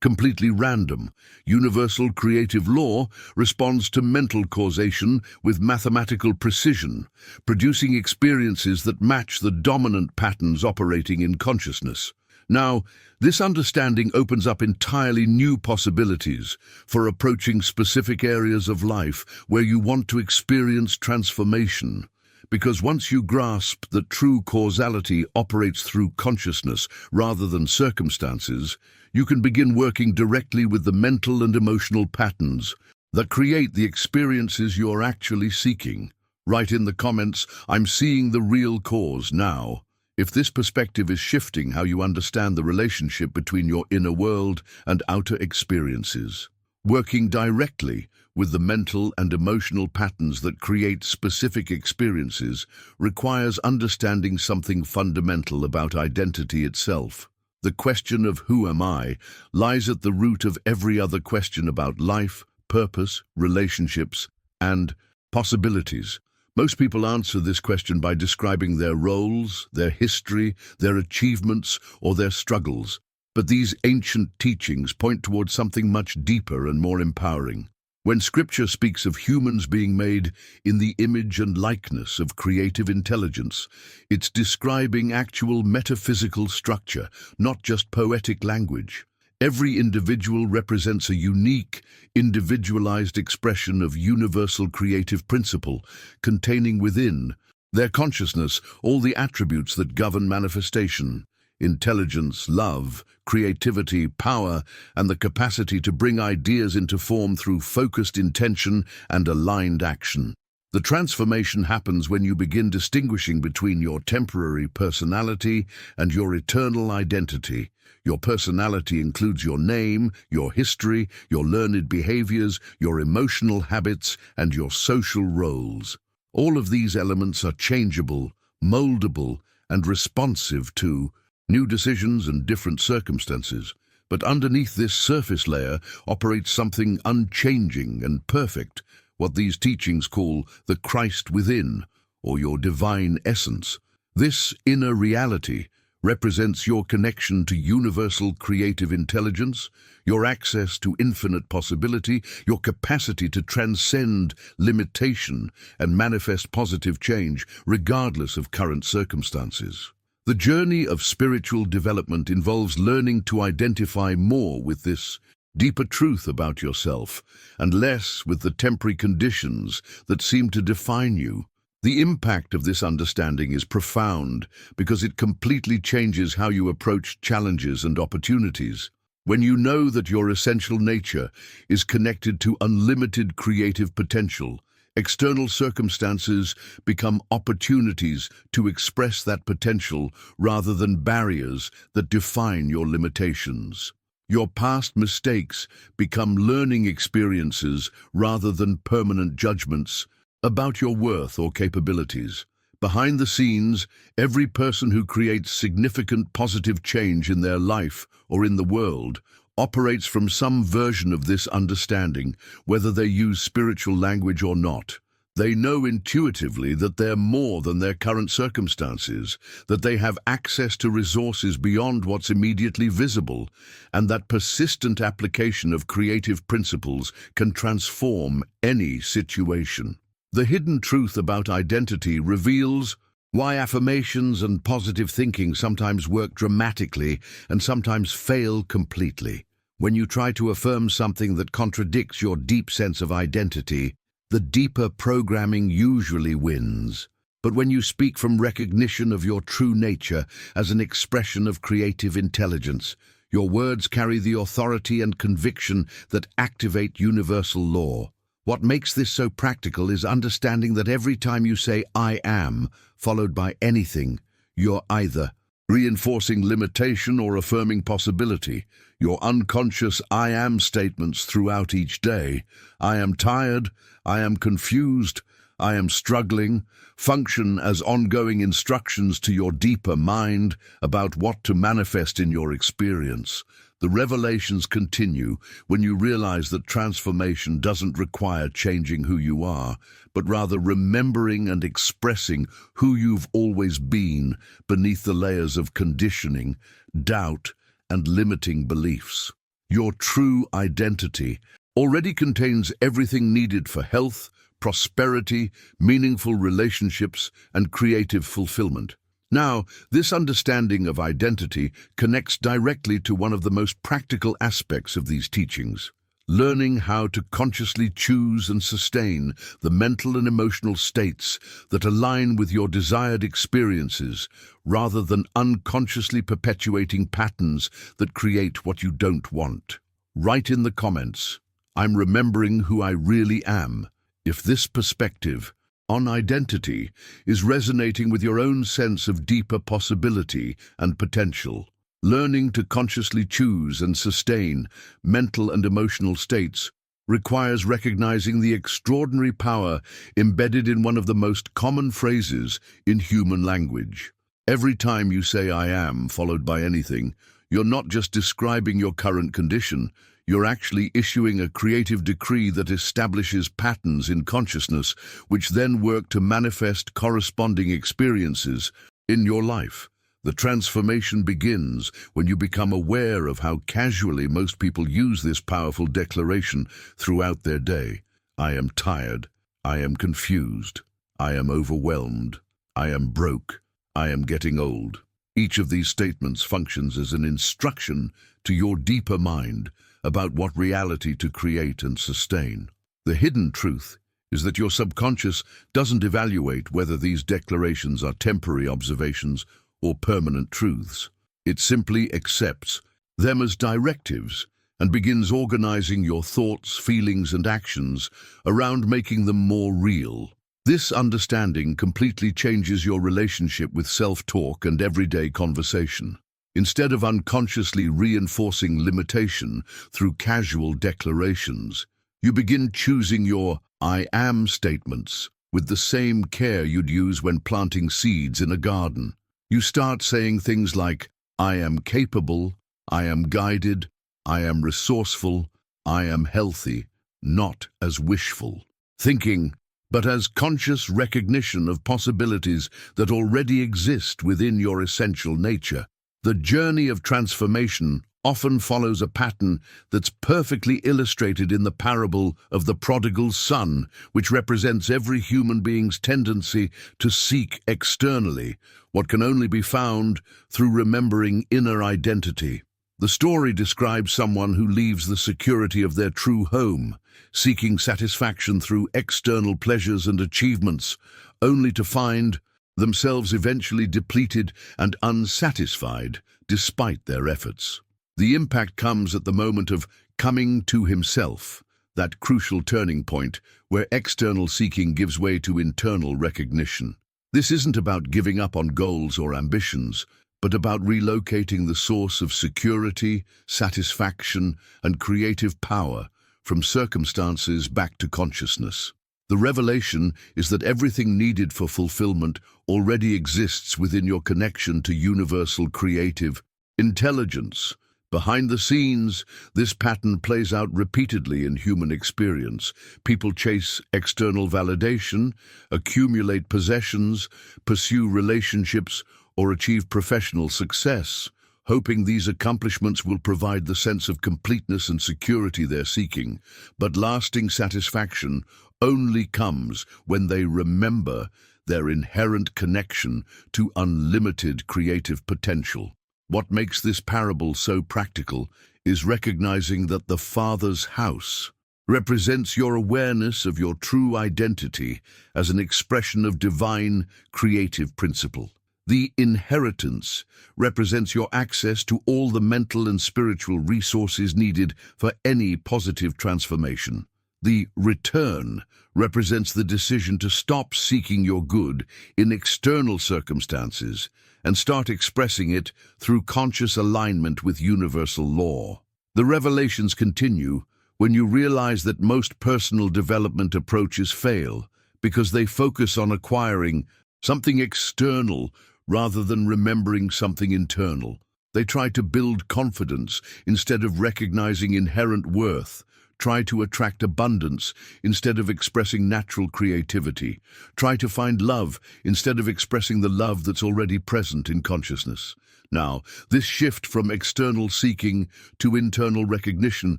completely random. Universal creative law responds to mental causation with mathematical precision, producing experiences that match the dominant patterns operating in consciousness. Now, this understanding opens up entirely new possibilities for approaching specific areas of life where you want to experience transformation. Because once you grasp that true causality operates through consciousness rather than circumstances, you can begin working directly with the mental and emotional patterns that create the experiences you're actually seeking. Write in the comments, "I'm seeing the real cause now," if this perspective is shifting how you understand the relationship between your inner world and outer experiences. Working directly with the mental and emotional patterns that create specific experiences requires understanding something fundamental about identity itself. The question of who am I lies at the root of every other question about life, purpose, relationships, and possibilities. Most people answer this question by describing their roles, their history, their achievements, or their struggles. But these ancient teachings point towards something much deeper and more empowering. When Scripture speaks of humans being made in the image and likeness of creative intelligence, it's describing actual metaphysical structure, not just poetic language. Every individual represents a unique, individualized expression of universal creative principle, containing within Their consciousness, all the attributes that govern manifestation, intelligence, love, creativity, power, and the capacity to bring ideas into form through focused intention and aligned action. The transformation happens when you begin distinguishing between your temporary personality and your eternal identity. Your personality includes your name, your history, your learned behaviors, your emotional habits, and your social roles. All of these elements are changeable, moldable, and responsive to new decisions and different circumstances. But underneath this surface layer operates something unchanging and perfect, what these teachings call the Christ within, or your divine essence. This inner reality represents your connection to universal creative intelligence, your access to infinite possibility, your capacity to transcend limitation and manifest positive change regardless of current circumstances. The journey of spiritual development involves learning to identify more with this deeper truth about yourself and less with the temporary conditions that seem to define you. The impact of this understanding is profound because it completely changes how you approach challenges and opportunities. When you know that your essential nature is connected to unlimited creative potential, external circumstances become opportunities to express that potential rather than barriers that define your limitations. Your past mistakes become learning experiences rather than permanent judgments about your worth or capabilities. Behind the scenes, every person who creates significant positive change in their life or in the world operates from some version of this understanding, whether they use spiritual language or not. They know intuitively that they're more than their current circumstances, that they have access to resources beyond what's immediately visible, and that persistent application of creative principles can transform any situation. The hidden truth about identity reveals why affirmations and positive thinking sometimes work dramatically and sometimes fail completely. When you try to affirm something that contradicts your deep sense of identity, the deeper programming usually wins. But when you speak from recognition of your true nature as an expression of creative intelligence, your words carry the authority and conviction that activate universal law. What makes this so practical is understanding that every time you say "I am," followed by anything, you're either reinforcing limitation or affirming possibility. Your unconscious "I am" statements throughout each day, "I am tired," "I am confused," "I am struggling," function as ongoing instructions to your deeper mind about what to manifest in your experience. The revelations continue when you realize that transformation doesn't require changing who you are, but rather remembering and expressing who you've always been beneath the layers of conditioning, doubt, and limiting beliefs. Your true identity already contains everything needed for health, prosperity, meaningful relationships, and creative fulfillment. Now, this understanding of identity connects directly to one of the most practical aspects of these teachings: learning how to consciously choose and sustain the mental and emotional states that align with your desired experiences, rather than unconsciously perpetuating patterns that create what you don't want. Write in the comments, "I'm remembering who I really am," if this perspective on identity is resonating with your own sense of deeper possibility and potential. Learning to consciously choose and sustain mental and emotional states requires recognizing the extraordinary power embedded in one of the most common phrases in human language. Every time you say "I am," followed by anything, you're not just describing your current condition, you're actually issuing a creative decree that establishes patterns in consciousness, which then work to manifest corresponding experiences in your life. The transformation begins when you become aware of how casually most people use this powerful declaration throughout their day. "I am tired. I am confused. I am overwhelmed. I am broke. I am getting old." Each of these statements functions as an instruction to your deeper mind about what reality to create and sustain. The hidden truth is that your subconscious doesn't evaluate whether these declarations are temporary observations or permanent truths. It simply accepts them as directives and begins organizing your thoughts, feelings, and actions around making them more real. This understanding completely changes your relationship with self-talk and everyday conversation. Instead of unconsciously reinforcing limitation through casual declarations, you begin choosing your "I am" statements with the same care you'd use when planting seeds in a garden. You start saying things like, "I am capable, I am guided, I am resourceful, I am healthy," not as wishful thinking, but as conscious recognition of possibilities that already exist within your essential nature. The journey of transformation often follows a pattern that's perfectly illustrated in the parable of the prodigal son, which represents every human being's tendency to seek externally what can only be found through remembering inner identity. The story describes someone who leaves the security of their true home, seeking satisfaction through external pleasures and achievements, only to find themselves eventually depleted and unsatisfied despite their efforts. The impact comes at the moment of coming to himself, that crucial turning point where external seeking gives way to internal recognition. This isn't about giving up on goals or ambitions, but about relocating the source of security, satisfaction, and creative power from circumstances back to consciousness. The revelation is that everything needed for fulfillment already exists within your connection to universal creative intelligence. Behind the scenes, this pattern plays out repeatedly in human experience. People chase external validation, accumulate possessions, pursue relationships, or achieve professional success, hoping these accomplishments will provide the sense of completeness and security they're seeking. But lasting satisfaction only comes when they remember their inherent connection to unlimited creative potential. What makes this parable so practical is recognizing that the Father's house represents your awareness of your true identity as an expression of divine creative principle. The inheritance represents your access to all the mental and spiritual resources needed for any positive transformation. The return represents the decision to stop seeking your good in external circumstances and start expressing it through conscious alignment with universal law. The revelations continue when you realize that most personal development approaches fail because they focus on acquiring something external rather than remembering something internal. They try to build confidence instead of recognizing inherent worth, try to attract abundance instead of expressing natural creativity, try to find love instead of expressing the love that's already present in consciousness. Now, this shift from external seeking to internal recognition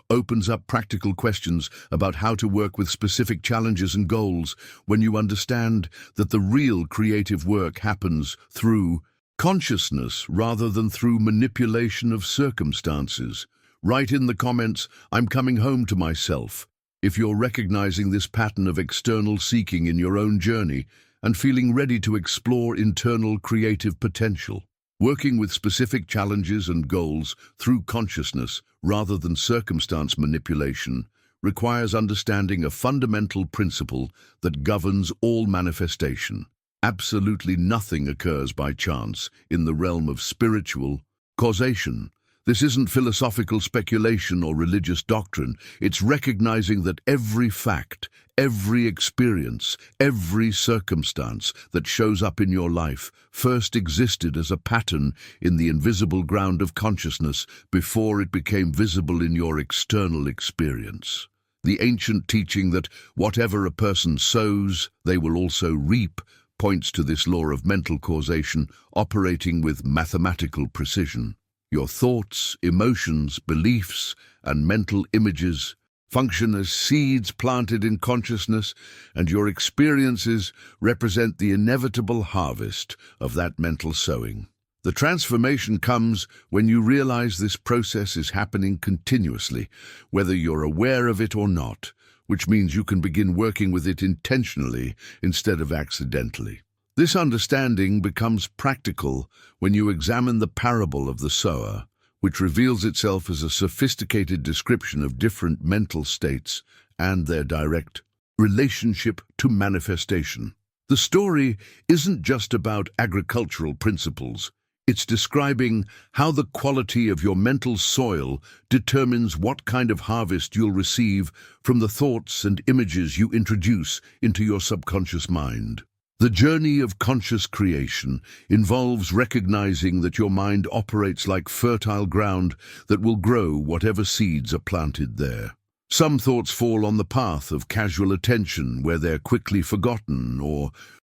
opens up practical questions about how to work with specific challenges and goals when you understand that the real creative work happens through consciousness rather than through manipulation of circumstances. Write in the comments, "I'm coming home to myself," if you're recognizing this pattern of external seeking in your own journey and feeling ready to explore internal creative potential. Working with specific challenges and goals through consciousness rather than circumstance manipulation requires understanding a fundamental principle that governs all manifestation. Absolutely nothing occurs by chance in the realm of spiritual causation. This isn't philosophical speculation or religious doctrine. It's recognizing that every fact, every experience, every circumstance that shows up in your life first existed as a pattern in the invisible ground of consciousness before it became visible in your external experience. The ancient teaching that whatever a person sows, they will also reap points to this law of mental causation operating with mathematical precision. Your thoughts, emotions, beliefs, and mental images function as seeds planted in consciousness, and your experiences represent the inevitable harvest of that mental sowing. The transformation comes when you realize this process is happening continuously, whether you're aware of it or not. which means you can begin working with it intentionally instead of accidentally. This understanding becomes practical when you examine the parable of the sower, which reveals itself as a sophisticated description of different mental states and their direct relationship to manifestation. The story isn't just about agricultural principles. It's describing how the quality of your mental soil determines what kind of harvest you'll receive from the thoughts and images you introduce into your subconscious mind. The journey of conscious creation involves recognizing that your mind operates like fertile ground that will grow whatever seeds are planted there. Some thoughts fall on the path of casual attention, where they're quickly forgotten or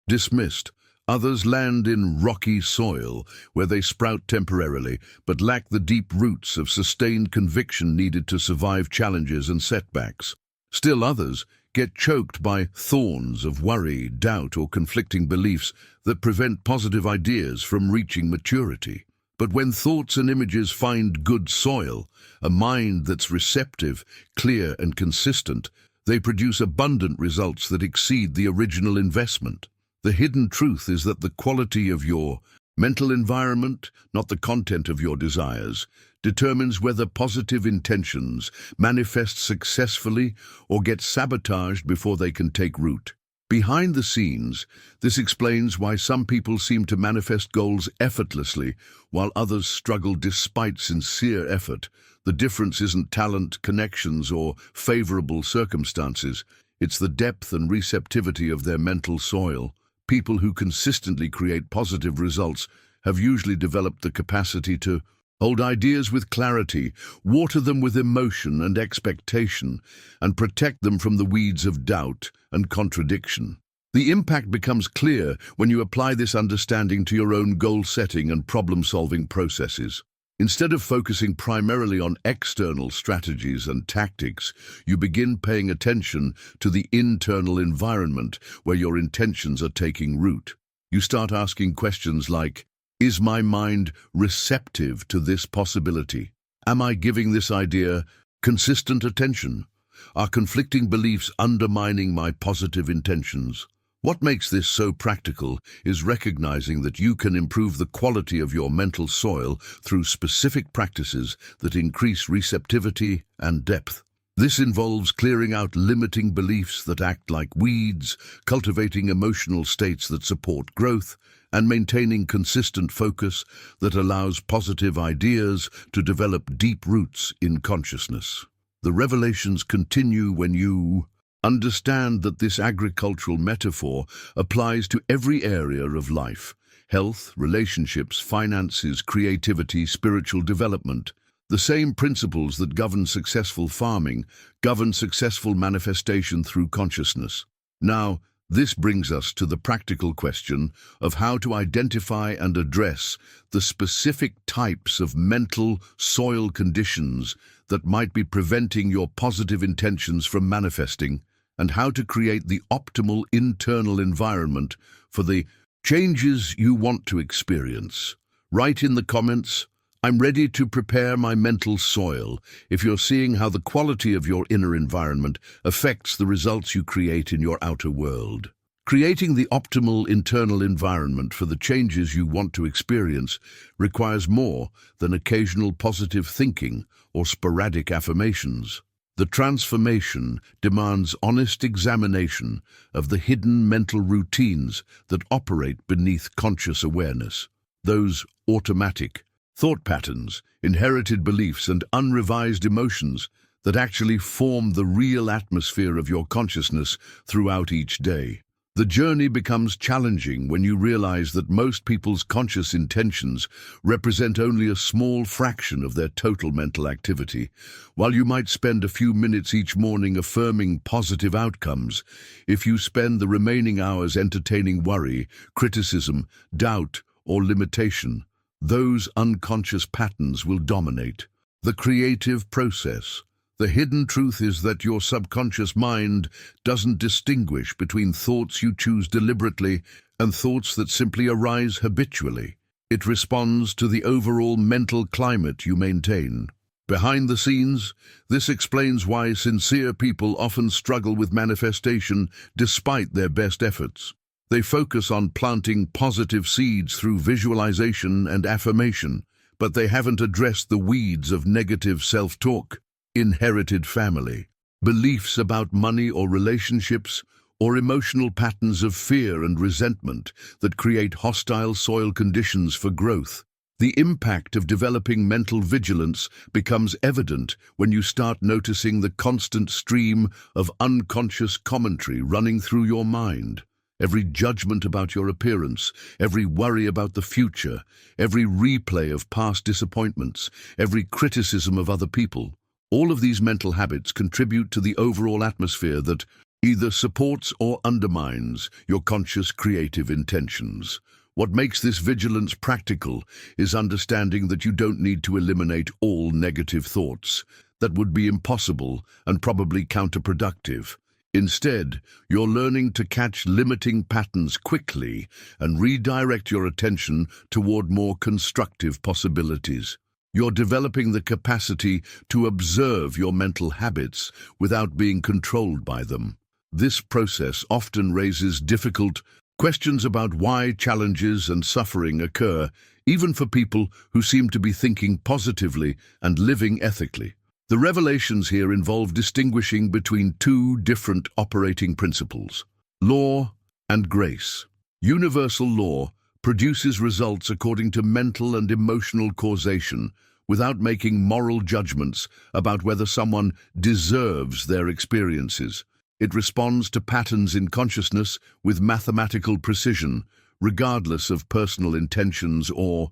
dismissed. Others land in rocky soil, where they sprout temporarily, but lack the deep roots of sustained conviction needed to survive challenges and setbacks. Still others get choked by thorns of worry, doubt, or conflicting beliefs that prevent positive ideas from reaching maturity. But when thoughts and images find good soil, a mind that's receptive, clear, and consistent, they produce abundant results that exceed the original investment. The hidden truth is that the quality of your mental environment, not the content of your desires, determines whether positive intentions manifest successfully or get sabotaged before they can take root. Behind the scenes, this explains why some people seem to manifest goals effortlessly, while others struggle despite sincere effort. The difference isn't talent, connections, or favorable circumstances. It's the depth and receptivity of their mental soil. People who consistently create positive results have usually developed the capacity to hold ideas with clarity, water them with emotion and expectation, and protect them from the weeds of doubt and contradiction. The impact becomes clear when you apply this understanding to your own goal-setting and problem-solving processes. Instead of focusing primarily on external strategies and tactics, you begin paying attention to the internal environment where your intentions are taking root. You start asking questions like, is my mind receptive to this possibility? Am I giving this idea consistent attention? Are conflicting beliefs undermining my positive intentions? What makes this so practical is recognizing that you can improve the quality of your mental soil through specific practices that increase receptivity and depth. This involves clearing out limiting beliefs that act like weeds, cultivating emotional states that support growth, and maintaining consistent focus that allows positive ideas to develop deep roots in consciousness. The revelations continue when you understand that this agricultural metaphor applies to every area of life: health, relationships, finances, creativity, spiritual development. The same principles that govern successful farming govern successful manifestation through consciousness. Now, this brings us to the practical question of how to identify and address the specific types of mental soil conditions that might be preventing your positive intentions from manifesting, and how to create the optimal internal environment for the changes you want to experience. Write in the comments, I'm ready to prepare my mental soil, if you're seeing how the quality of your inner environment affects the results you create in your outer world. Creating the optimal internal environment for the changes you want to experience requires more than occasional positive thinking or sporadic affirmations. The transformation demands honest examination of the hidden mental routines that operate beneath conscious awareness. Those automatic thought patterns, inherited beliefs, and unrevised emotions that actually form the real atmosphere of your consciousness throughout each day. The journey becomes challenging when you realize that most people's conscious intentions represent only a small fraction of their total mental activity. While you might spend a few minutes each morning affirming positive outcomes, if you spend the remaining hours entertaining worry, criticism, doubt, or limitation, those unconscious patterns will dominate. The creative process. The hidden truth is that your subconscious mind doesn't distinguish between thoughts you choose deliberately and thoughts that simply arise habitually. It responds to the overall mental climate you maintain. Behind the scenes, this explains why sincere people often struggle with manifestation despite their best efforts. They focus on planting positive seeds through visualization and affirmation, but they haven't addressed the weeds of negative self-talk, inherited family, beliefs about money or relationships, or emotional patterns of fear and resentment that create hostile soil conditions for growth. The impact of developing mental vigilance becomes evident when you start noticing the constant stream of unconscious commentary running through your mind. Every judgment about your appearance, every worry about the future, every replay of past disappointments, every criticism of other people. All of these mental habits contribute to the overall atmosphere that either supports or undermines your conscious creative intentions. What makes this vigilance practical is understanding that you don't need to eliminate all negative thoughts. That would be impossible and probably counterproductive. Instead, you're learning to catch limiting patterns quickly and redirect your attention toward more constructive possibilities. You're developing the capacity to observe your mental habits without being controlled by them. This process often raises difficult questions about why challenges and suffering occur, even for people who seem to be thinking positively and living ethically. The revelations here involve distinguishing between two different operating principles: law and grace. Universal law produces results according to mental and emotional causation, without making moral judgments about whether someone deserves their experiences. It responds to patterns in consciousness with mathematical precision, regardless of personal intentions or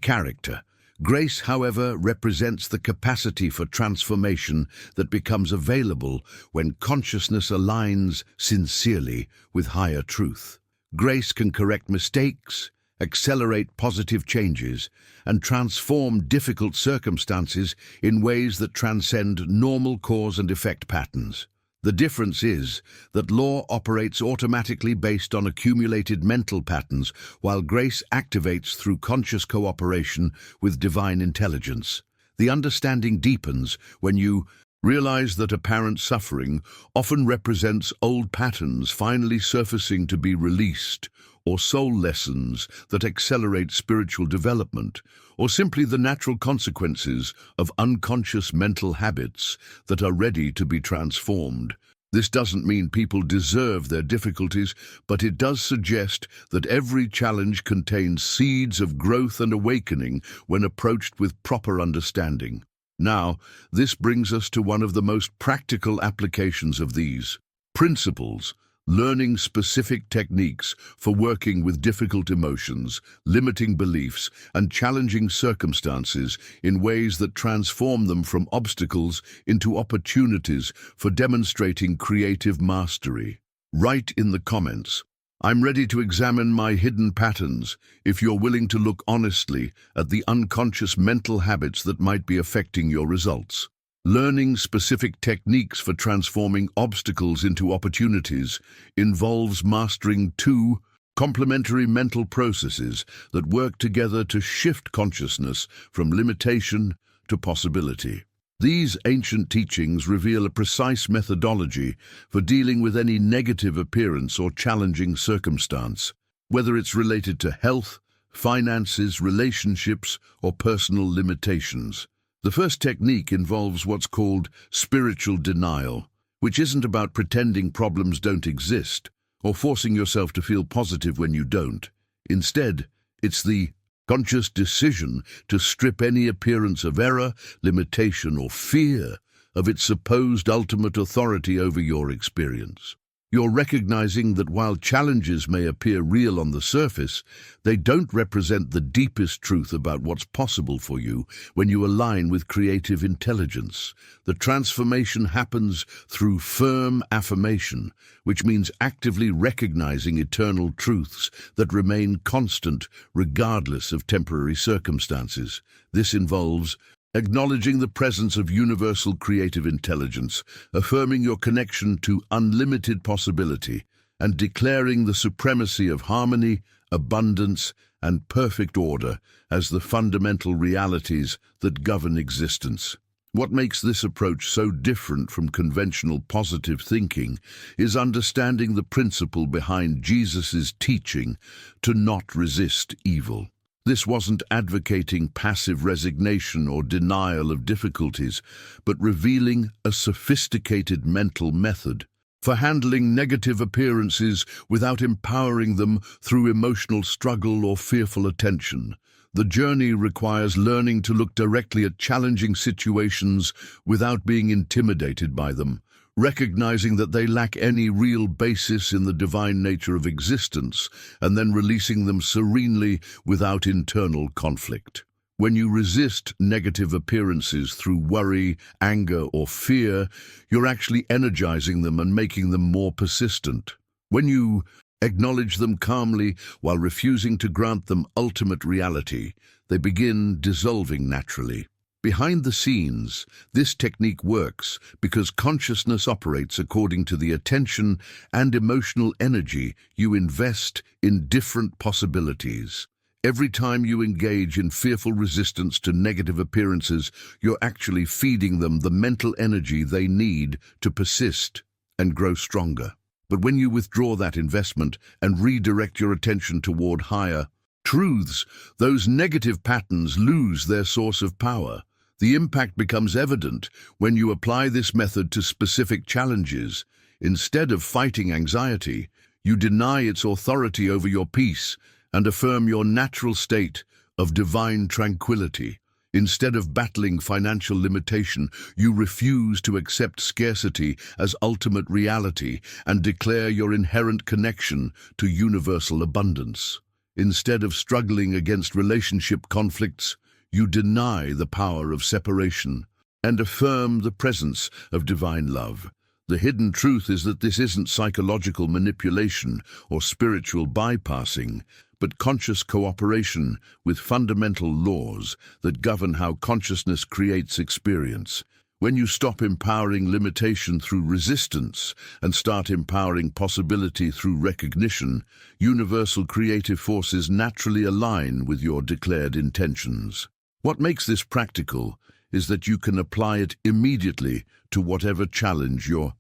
character. Grace, however, represents the capacity for transformation that becomes available when consciousness aligns sincerely with higher truth. Grace can correct mistakes, accelerate positive changes, and transform difficult circumstances in ways that transcend normal cause and effect patterns. The difference is that law operates automatically based on accumulated mental patterns, while grace activates through conscious cooperation with divine intelligence. The understanding deepens when you realize that apparent suffering often represents old patterns finally surfacing to be released, or soul lessons that accelerate spiritual development, or simply the natural consequences of unconscious mental habits that are ready to be transformed. This doesn't mean people deserve their difficulties, but it does suggest that every challenge contains seeds of growth and awakening when approached with proper understanding. Now, this brings us to one of the most practical applications of these principles: learning specific techniques for working with difficult emotions, limiting beliefs, and challenging circumstances in ways that transform them from obstacles into opportunities for demonstrating creative mastery. Write in the comments, "I'm ready to examine my hidden patterns," if you're willing to look honestly at the unconscious mental habits that might be affecting your results. Learning specific techniques for transforming obstacles into opportunities involves mastering two complementary mental processes that work together to shift consciousness from limitation to possibility. These ancient teachings reveal a precise methodology for dealing with any negative appearance or challenging circumstance, whether it's related to health, finances, relationships, or personal limitations. The first technique involves what's called spiritual denial, which isn't about pretending problems don't exist or forcing yourself to feel positive when you don't. Instead, it's the conscious decision to strip any appearance of error, limitation, or fear of its supposed ultimate authority over your experience. You're recognizing that while challenges may appear real on the surface, they don't represent the deepest truth about what's possible for you when you align with creative intelligence. The transformation happens through firm affirmation, which means actively recognizing eternal truths that remain constant regardless of temporary circumstances. This involves acknowledging the presence of universal creative intelligence, affirming your connection to unlimited possibility, and declaring the supremacy of harmony, abundance, and perfect order as the fundamental realities that govern existence. What makes this approach so different from conventional positive thinking is understanding the principle behind Jesus' teaching to not resist evil. This wasn't advocating passive resignation or denial of difficulties, but revealing a sophisticated mental method for handling negative appearances without empowering them through emotional struggle or fearful attention. The journey requires learning to look directly at challenging situations without being intimidated by them, recognizing that they lack any real basis in the divine nature of existence, and then releasing them serenely without internal conflict. When you resist negative appearances through worry, anger, or fear, you're actually energizing them and making them more persistent. When you acknowledge them calmly while refusing to grant them ultimate reality, they begin dissolving naturally. Behind the scenes, this technique works because consciousness operates according to the attention and emotional energy you invest in different possibilities. Every time you engage in fearful resistance to negative appearances, you're actually feeding them the mental energy they need to persist and grow stronger. But when you withdraw that investment and redirect your attention toward higher truths, those negative patterns lose their source of power. The impact becomes evident when you apply this method to specific challenges. Instead of fighting anxiety, you deny its authority over your peace and affirm your natural state of divine tranquility. Instead of battling financial limitation, you refuse to accept scarcity as ultimate reality and declare your inherent connection to universal abundance. Instead of struggling against relationship conflicts, you deny the power of separation and affirm the presence of divine love. The hidden truth is that this isn't psychological manipulation or spiritual bypassing, but conscious cooperation with fundamental laws that govern how consciousness creates experience. When you stop empowering limitation through resistance and start empowering possibility through recognition, universal creative forces naturally align with your declared intentions. What makes this practical is that you can apply it immediately to whatever challenge you're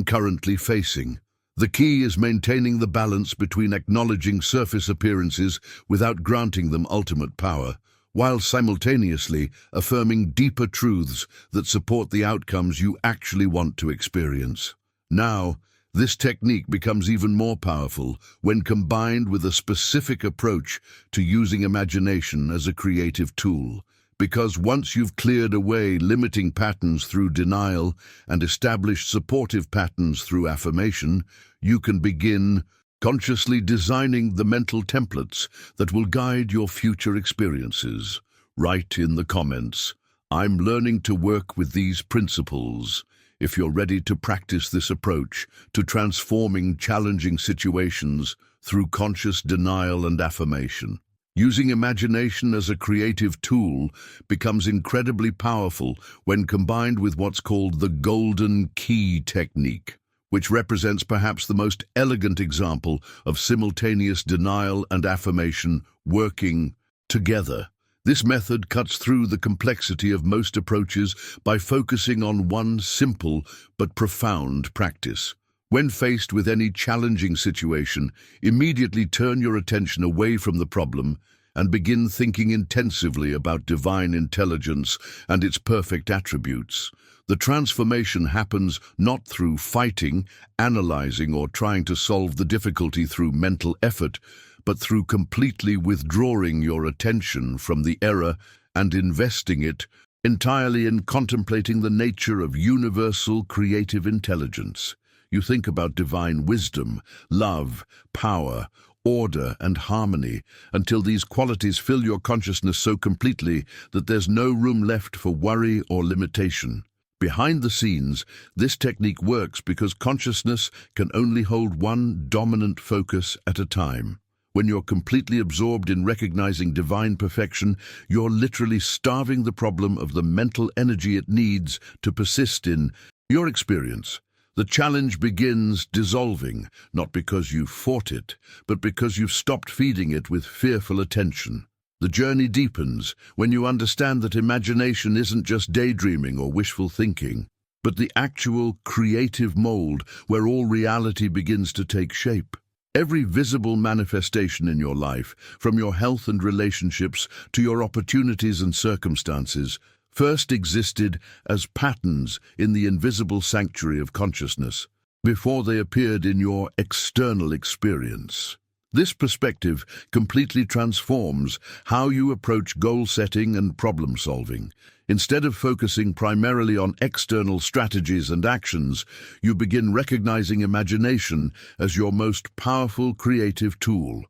currently facing. The key is maintaining the balance between acknowledging surface appearances without granting them ultimate power, while simultaneously affirming deeper truths that support the outcomes you actually want to experience. Now, this technique becomes even more powerful when combined with a specific approach to using imagination as a creative tool. Because once you've cleared away limiting patterns through denial and established supportive patterns through affirmation, you can begin consciously designing the mental templates that will guide your future experiences. Write in the comments, "I'm learning to work with these principles," if you're ready to practice this approach to transforming challenging situations through conscious denial and affirmation. Using imagination as a creative tool becomes incredibly powerful when combined with what's called the golden key technique, which represents perhaps the most elegant example of simultaneous denial and affirmation working together. This method cuts through the complexity of most approaches by focusing on one simple but profound practice. When faced with any challenging situation, immediately turn your attention away from the problem and begin thinking intensively about divine intelligence and its perfect attributes. The transformation happens not through fighting, analyzing, or trying to solve the difficulty through mental effort, but through completely withdrawing your attention from the error and investing it entirely in contemplating the nature of universal creative intelligence. You think about divine wisdom, love, power, order, and harmony until these qualities fill your consciousness so completely that there's no room left for worry or limitation. Behind the scenes, this technique works because consciousness can only hold one dominant focus at a time. When you're completely absorbed in recognizing divine perfection, you're literally starving the problem of the mental energy it needs to persist in your experience. The challenge begins dissolving, not because you've fought it, but because you've stopped feeding it with fearful attention. The journey deepens when you understand that imagination isn't just daydreaming or wishful thinking, but the actual creative mold where all reality begins to take shape. Every visible manifestation in your life, from your health and relationships to your opportunities and circumstances, first existed as patterns in the invisible sanctuary of consciousness, before they appeared in your external experience. This perspective completely transforms how you approach goal setting and problem solving. Instead of focusing primarily on external strategies and actions, you begin recognizing imagination as your most powerful creative tool.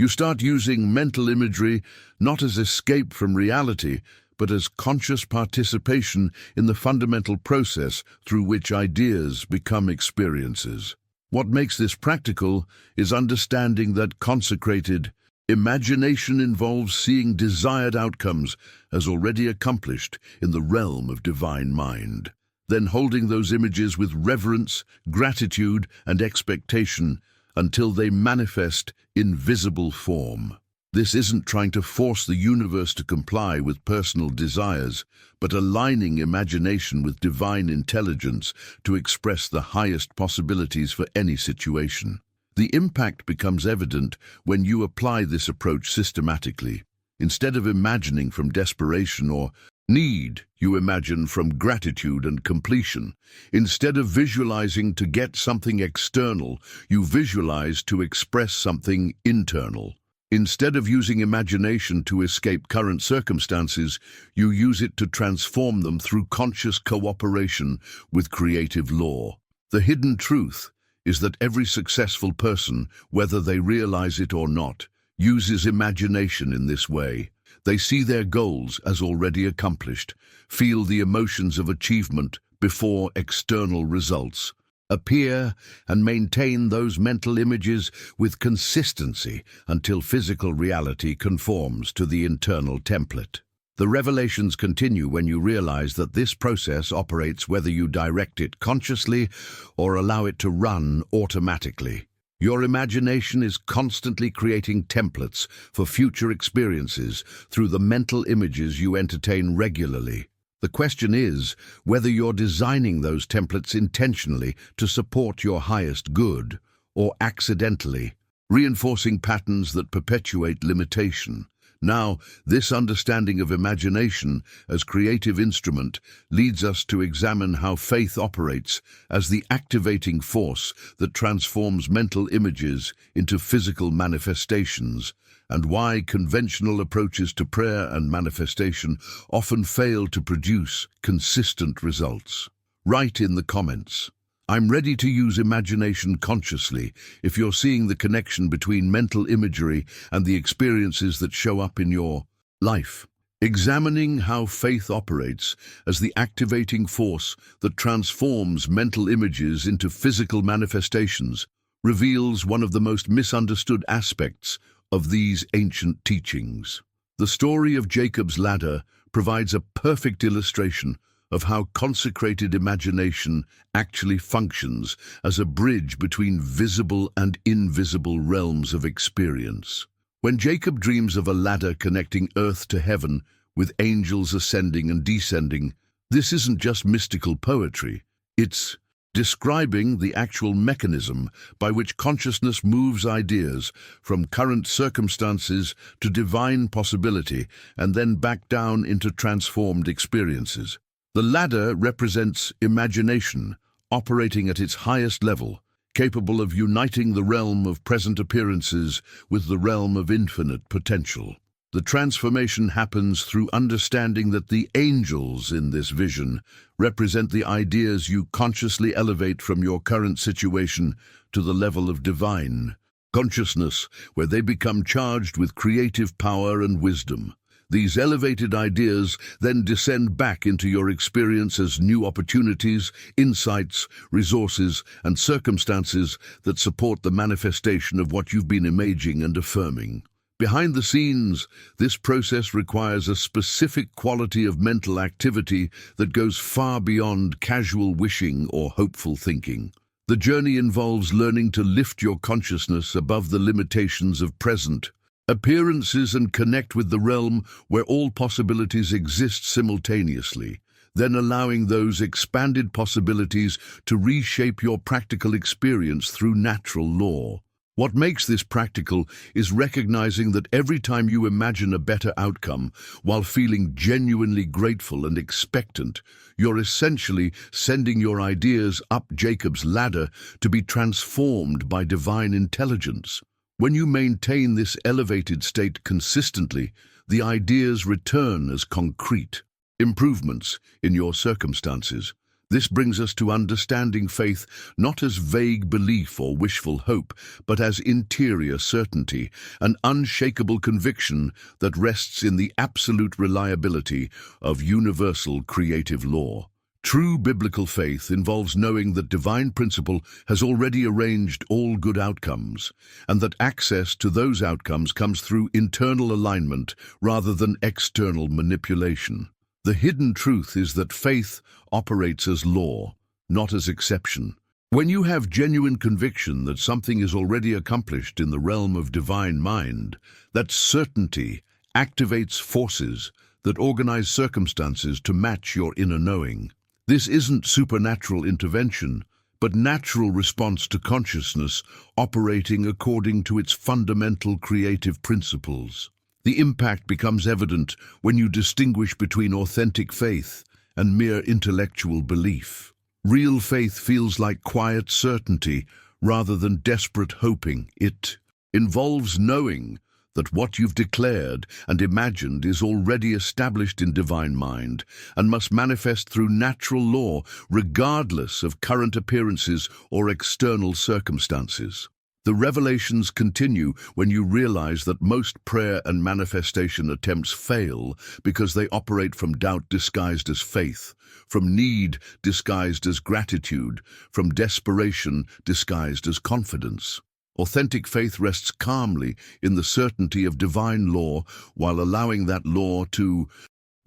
You start using mental imagery not as escape from reality, but as conscious participation in the fundamental process through which ideas become experiences. What makes this practical is understanding that consecrated imagination involves seeing desired outcomes as already accomplished in the realm of divine mind, then holding those images with reverence, gratitude, and expectation until they manifest in visible form. This isn't trying to force the universe to comply with personal desires, but aligning imagination with divine intelligence to express the highest possibilities for any situation. The impact becomes evident when you apply this approach systematically. Instead of imagining from desperation or need, you imagine from gratitude and completion. Instead of visualizing to get something external, you visualize to express something internal. Instead of using imagination to escape current circumstances, you use it to transform them through conscious cooperation with creative law. The hidden truth is that every successful person, whether they realize it or not, uses imagination in this way. They see their goals as already accomplished, feel the emotions of achievement before external results, appear and maintain those mental images with consistency until physical reality conforms to the internal template. The revelations continue when you realize that this process operates whether you direct it consciously or allow it to run automatically. Your imagination is constantly creating templates for future experiences through the mental images you entertain regularly. The question is whether you're designing those templates intentionally to support your highest good or accidentally, reinforcing patterns that perpetuate limitation. Now, this understanding of imagination as creative instrument leads us to examine how faith operates as the activating force that transforms mental images into physical manifestations, and why conventional approaches to prayer and manifestation often fail to produce consistent results. Write in the comments, "I'm ready to use imagination consciously," if you're seeing the connection between mental imagery and the experiences that show up in your life. Examining how faith operates as the activating force that transforms mental images into physical manifestations reveals one of the most misunderstood aspects of these ancient teachings. The story of Jacob's ladder provides a perfect illustration of how consecrated imagination actually functions as a bridge between visible and invisible realms of experience. When Jacob dreams of a ladder connecting earth to heaven, with angels ascending and descending, this isn't just mystical poetry. It's describing the actual mechanism by which consciousness moves ideas from current circumstances to divine possibility and then back down into transformed experiences. The ladder represents imagination, operating at its highest level, capable of uniting the realm of present appearances with the realm of infinite potential. The transformation happens through understanding that the angels in this vision represent the ideas you consciously elevate from your current situation to the level of divine consciousness, where they become charged with creative power and wisdom. These elevated ideas then descend back into your experience as new opportunities, insights, resources, and circumstances that support the manifestation of what you've been imagining and affirming. Behind the scenes, this process requires a specific quality of mental activity that goes far beyond casual wishing or hopeful thinking. The journey involves learning to lift your consciousness above the limitations of present appearances and connect with the realm where all possibilities exist simultaneously, then allowing those expanded possibilities to reshape your practical experience through natural law. What makes this practical is recognizing that every time you imagine a better outcome while feeling genuinely grateful and expectant, you're essentially sending your ideas up Jacob's ladder to be transformed by divine intelligence. When you maintain this elevated state consistently, the ideas return as concrete improvements in your circumstances. This brings us to understanding faith not as vague belief or wishful hope, but as interior certainty, an unshakable conviction that rests in the absolute reliability of universal creative law. True biblical faith involves knowing that divine principle has already arranged all good outcomes, and that access to those outcomes comes through internal alignment rather than external manipulation. The hidden truth is that faith operates as law, not as exception. When you have genuine conviction that something is already accomplished in the realm of divine mind, that certainty activates forces that organize circumstances to match your inner knowing. This isn't supernatural intervention, but natural response to consciousness operating according to its fundamental creative principles. The impact becomes evident when you distinguish between authentic faith and mere intellectual belief. Real faith feels like quiet certainty rather than desperate hoping. It involves knowing that what you've declared and imagined is already established in divine mind and must manifest through natural law regardless of current appearances or external circumstances. The revelations continue when you realize that most prayer and manifestation attempts fail because they operate from doubt disguised as faith, from need disguised as gratitude, from desperation disguised as confidence. Authentic faith rests calmly in the certainty of divine law while allowing that law to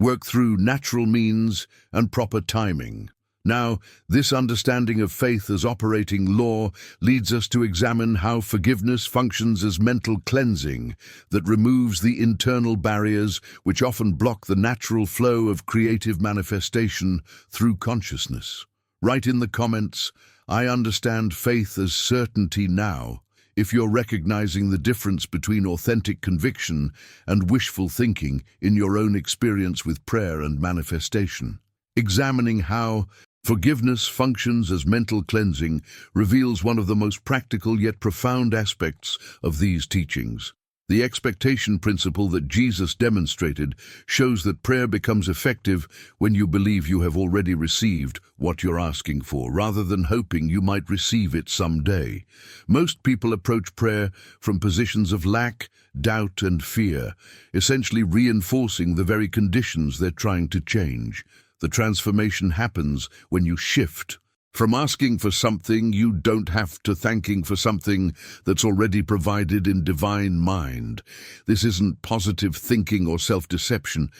work through natural means and proper timing. Now, this understanding of faith as operating law leads us to examine how forgiveness functions as mental cleansing that removes the internal barriers which often block the natural flow of creative manifestation through consciousness. Write in the comments, "I understand faith as certainty now," if you're recognizing the difference between authentic conviction and wishful thinking in your own experience with prayer and manifestation. Examining how forgiveness functions as mental cleansing reveals one of the most practical yet profound aspects of these teachings. The expectation principle that Jesus demonstrated shows that prayer becomes effective when you believe you have already received what you're asking for, rather than hoping you might receive it someday. Most people approach prayer from positions of lack, doubt, and fear, essentially reinforcing the very conditions they're trying to change. The transformation happens when you shift from asking for something you don't have to thanking for something that's already provided in divine mind. This isn't positive thinking or self-deception.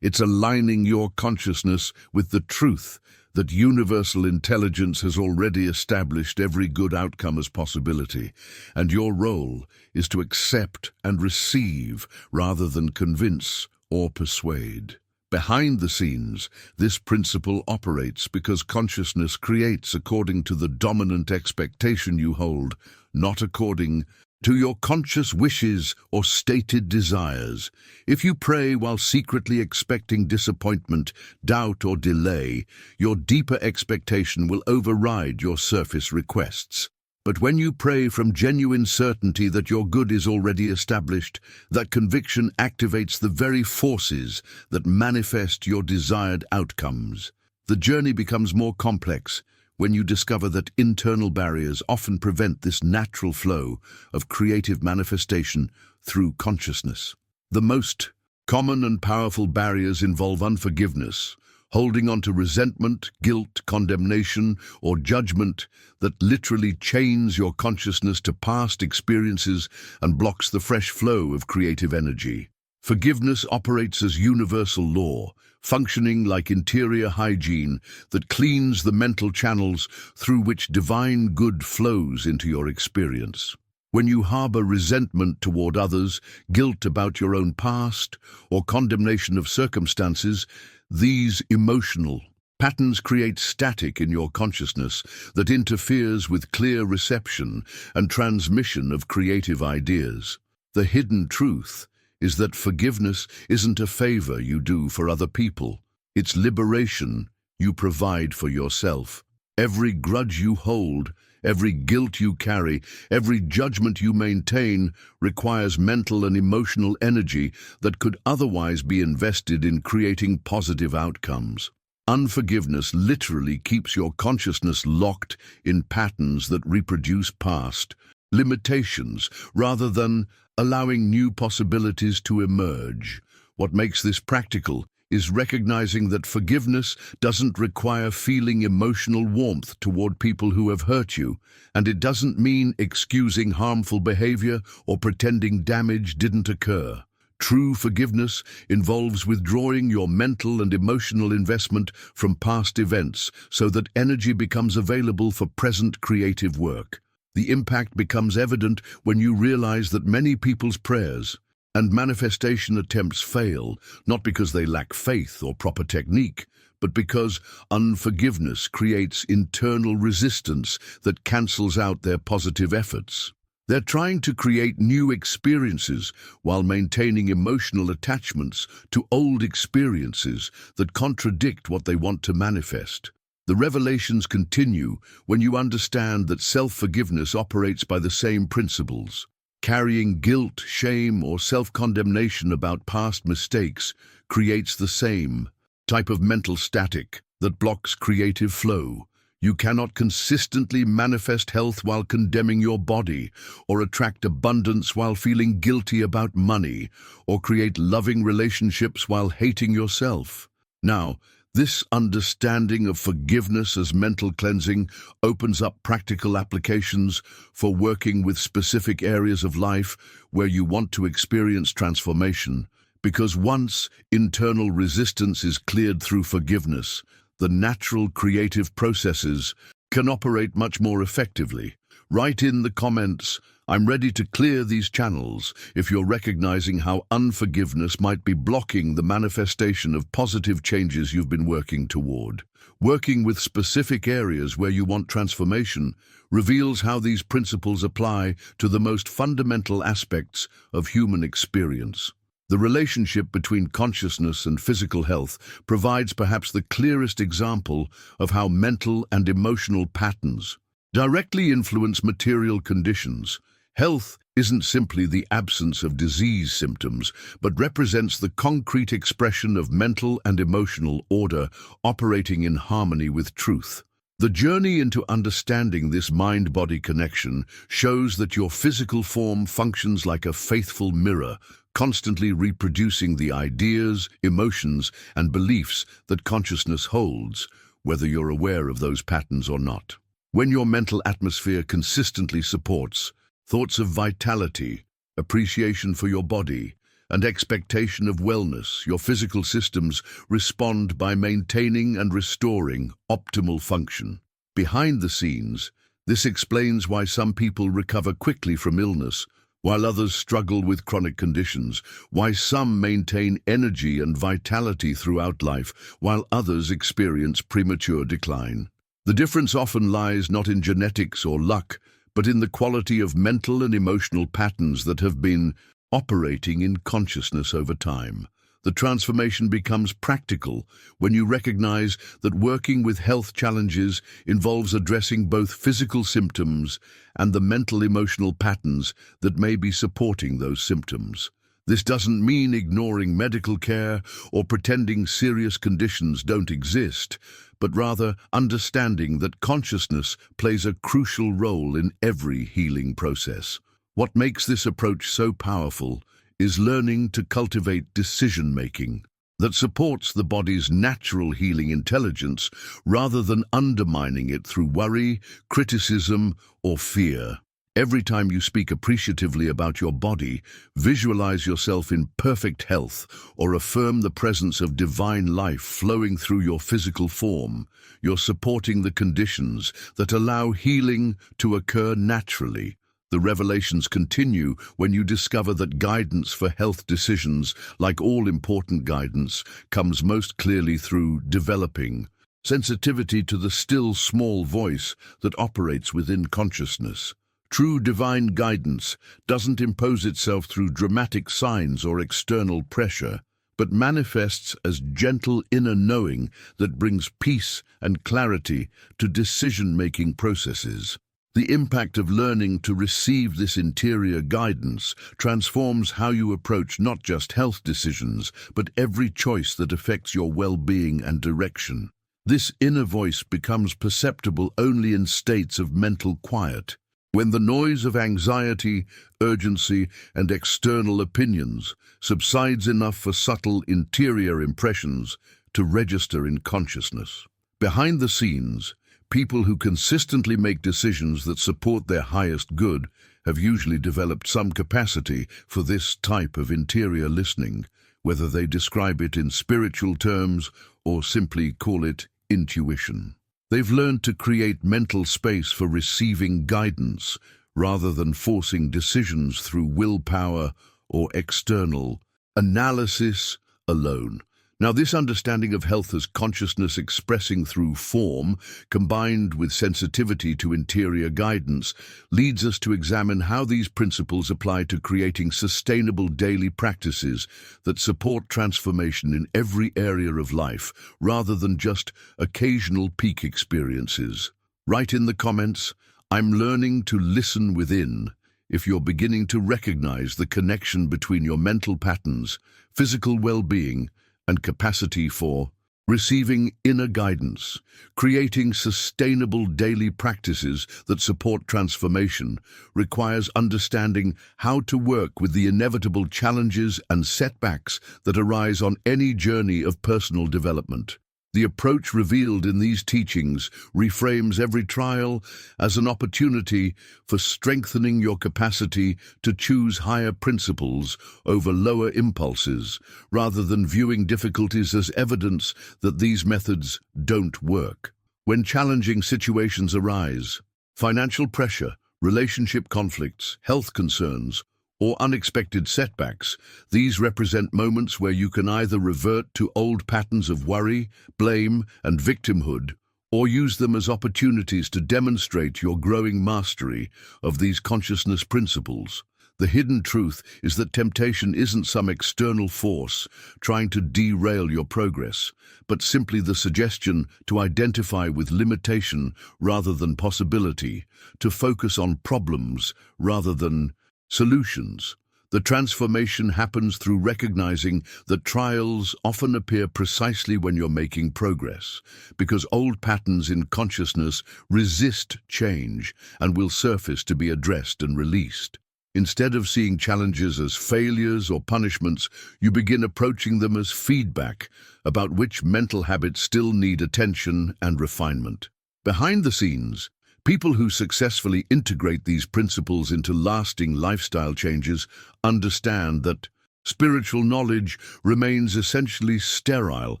It's aligning your consciousness with the truth that universal intelligence has already established every good outcome as possibility, and your role is to accept and receive rather than convince or persuade. Behind the scenes, this principle operates because consciousness creates according to the dominant expectation you hold, not according to your conscious wishes or stated desires. If you pray while secretly expecting disappointment, doubt, or delay, your deeper expectation will override your surface requests. But when you pray from genuine certainty that your good is already established, that conviction activates the very forces that manifest your desired outcomes. The journey becomes more complex when you discover that internal barriers often prevent this natural flow of creative manifestation through consciousness. The most common and powerful barriers involve unforgiveness, holding on to resentment, guilt, condemnation, or judgment that literally chains your consciousness to past experiences and blocks the fresh flow of creative energy. Forgiveness operates as universal law, functioning like interior hygiene that cleans the mental channels through which divine good flows into your experience. When you harbor resentment toward others, guilt about your own past, or condemnation of circumstances, these emotional patterns create static in your consciousness that interferes with clear reception and transmission of creative ideas. The hidden truth is that forgiveness isn't a favor you do for other people. It's liberation you provide for yourself. Every grudge you hold, every guilt you carry, every judgment you maintain requires mental and emotional energy that could otherwise be invested in creating positive outcomes. Unforgiveness literally keeps your consciousness locked in patterns that reproduce past limitations rather than allowing new possibilities to emerge. What makes this practical is recognizing that forgiveness doesn't require feeling emotional warmth toward people who have hurt you, and it doesn't mean excusing harmful behavior or pretending damage didn't occur. True forgiveness involves withdrawing your mental and emotional investment from past events so that energy becomes available for present creative work. The impact becomes evident when you realize that many people's prayers and manifestation attempts fail, not because they lack faith or proper technique, but because unforgiveness creates internal resistance that cancels out their positive efforts. They're trying to create new experiences while maintaining emotional attachments to old experiences that contradict what they want to manifest. The revelations continue when you understand that self-forgiveness operates by the same principles. Carrying guilt, shame, or self-condemnation about past mistakes creates the same type of mental static that blocks creative flow. You cannot consistently manifest health while condemning your body, or attract abundance while feeling guilty about money, or create loving relationships while hating yourself. Now, this understanding of forgiveness as mental cleansing opens up practical applications for working with specific areas of life where you want to experience transformation, because once internal resistance is cleared through forgiveness, the natural creative processes can operate much more effectively. Write in the comments, "I'm ready to clear these channels," if you're recognizing how unforgiveness might be blocking the manifestation of positive changes you've been working toward. Working with specific areas where you want transformation reveals how these principles apply to the most fundamental aspects of human experience. The relationship between consciousness and physical health provides perhaps the clearest example of how mental and emotional patterns directly influence material conditions. Health isn't simply the absence of disease symptoms, but represents the concrete expression of mental and emotional order operating in harmony with truth. The journey into understanding this mind-body connection shows that your physical form functions like a faithful mirror, constantly reproducing the ideas, emotions, and beliefs that consciousness holds, whether you're aware of those patterns or not. When your mental atmosphere consistently supports thoughts of vitality, appreciation for your body, and expectation of wellness, your physical systems respond by maintaining and restoring optimal function. Behind the scenes, this explains why some people recover quickly from illness, while others struggle with chronic conditions, why some maintain energy and vitality throughout life, while others experience premature decline. The difference often lies not in genetics or luck, but in the quality of mental and emotional patterns that have been operating in consciousness over time. The transformation becomes practical when you recognize that working with health challenges involves addressing both physical symptoms and the mental-emotional patterns that may be supporting those symptoms. This doesn't mean ignoring medical care or pretending serious conditions don't exist, but rather understanding that consciousness plays a crucial role in every healing process. What makes this approach so powerful is learning to cultivate decision-making that supports the body's natural healing intelligence rather than undermining it through worry, criticism, or fear. Every time you speak appreciatively about your body, visualize yourself in perfect health, or affirm the presence of divine life flowing through your physical form, you're supporting the conditions that allow healing to occur naturally. The revelations continue when you discover that guidance for health decisions, like all important guidance, comes most clearly through developing sensitivity to the still small voice that operates within consciousness. True divine guidance doesn't impose itself through dramatic signs or external pressure, but manifests as gentle inner knowing that brings peace and clarity to decision-making processes. The impact of learning to receive this interior guidance transforms how you approach not just health decisions, but every choice that affects your well-being and direction. This inner voice becomes perceptible only in states of mental quiet, when the noise of anxiety, urgency, and external opinions subsides enough for subtle interior impressions to register in consciousness. Behind the scenes, people who consistently make decisions that support their highest good have usually developed some capacity for this type of interior listening, whether they describe it in spiritual terms or simply call it intuition. They've learned to create mental space for receiving guidance rather than forcing decisions through willpower or external analysis alone. Now, this understanding of health as consciousness expressing through form, combined with sensitivity to interior guidance, leads us to examine how these principles apply to creating sustainable daily practices that support transformation in every area of life, rather than just occasional peak experiences. Write in the comments, "I'm learning to listen within," if you're beginning to recognize the connection between your mental patterns, physical well-being, and capacity for receiving inner guidance. Creating sustainable daily practices that support transformation requires understanding how to work with the inevitable challenges and setbacks that arise on any journey of personal development. The approach revealed in these teachings reframes every trial as an opportunity for strengthening your capacity to choose higher principles over lower impulses, rather than viewing difficulties as evidence that these methods don't work. When challenging situations arise, financial pressure, relationship conflicts, health concerns, or unexpected setbacks, these represent moments where you can either revert to old patterns of worry, blame, and victimhood, or use them as opportunities to demonstrate your growing mastery of these consciousness principles. The hidden truth is that temptation isn't some external force trying to derail your progress, but simply the suggestion to identify with limitation rather than possibility, to focus on problems rather than solutions. The transformation happens through recognizing that trials often appear precisely when you're making progress, because old patterns in consciousness resist change and will surface to be addressed and released. Instead of seeing challenges as failures or punishments, you begin approaching them as feedback about which mental habits still need attention and refinement. Behind the scenes, people who successfully integrate these principles into lasting lifestyle changes understand that spiritual knowledge remains essentially sterile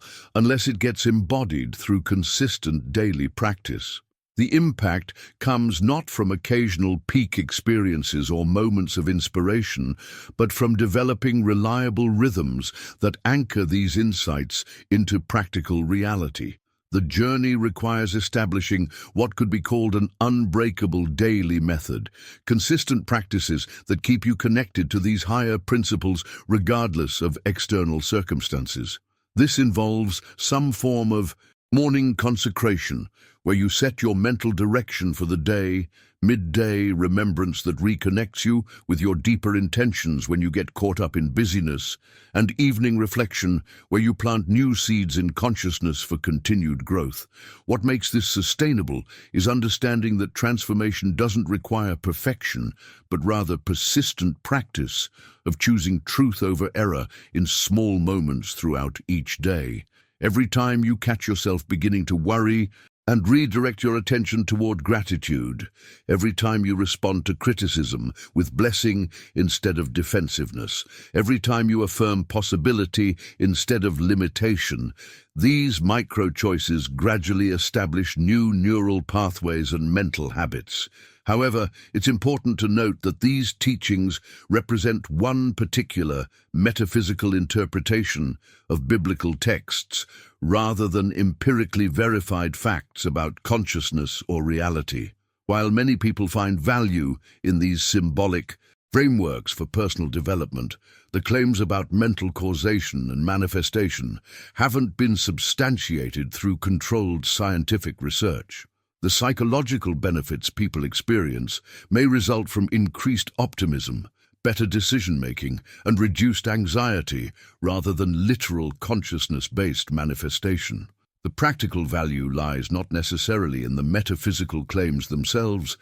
unless it gets embodied through consistent daily practice. The impact comes not from occasional peak experiences or moments of inspiration, but from developing reliable rhythms that anchor these insights into practical reality. The journey requires establishing what could be called an unbreakable daily method, consistent practices that keep you connected to these higher principles regardless of external circumstances. This involves some form of morning consecration, where you set your mental direction for the day, midday remembrance that reconnects you with your deeper intentions when you get caught up in busyness, and evening reflection, where you plant new seeds in consciousness for continued growth. What makes this sustainable is understanding that transformation doesn't require perfection, but rather persistent practice of choosing truth over error in small moments throughout each day. Every time you catch yourself beginning to worry, and redirect your attention toward gratitude. Every time you respond to criticism with blessing instead of defensiveness. Every time you affirm possibility instead of limitation. These micro-choices gradually establish new neural pathways and mental habits. However, it's important to note that these teachings represent one particular metaphysical interpretation of biblical texts rather than empirically verified facts about consciousness or reality. While many people find value in these symbolic frameworks for personal development, the claims about mental causation and manifestation haven't been substantiated through controlled scientific research. The psychological benefits people experience may result from increased optimism, better decision-making, and reduced anxiety rather than literal consciousness-based manifestation. The practical value lies not necessarily in the metaphysical claims themselves,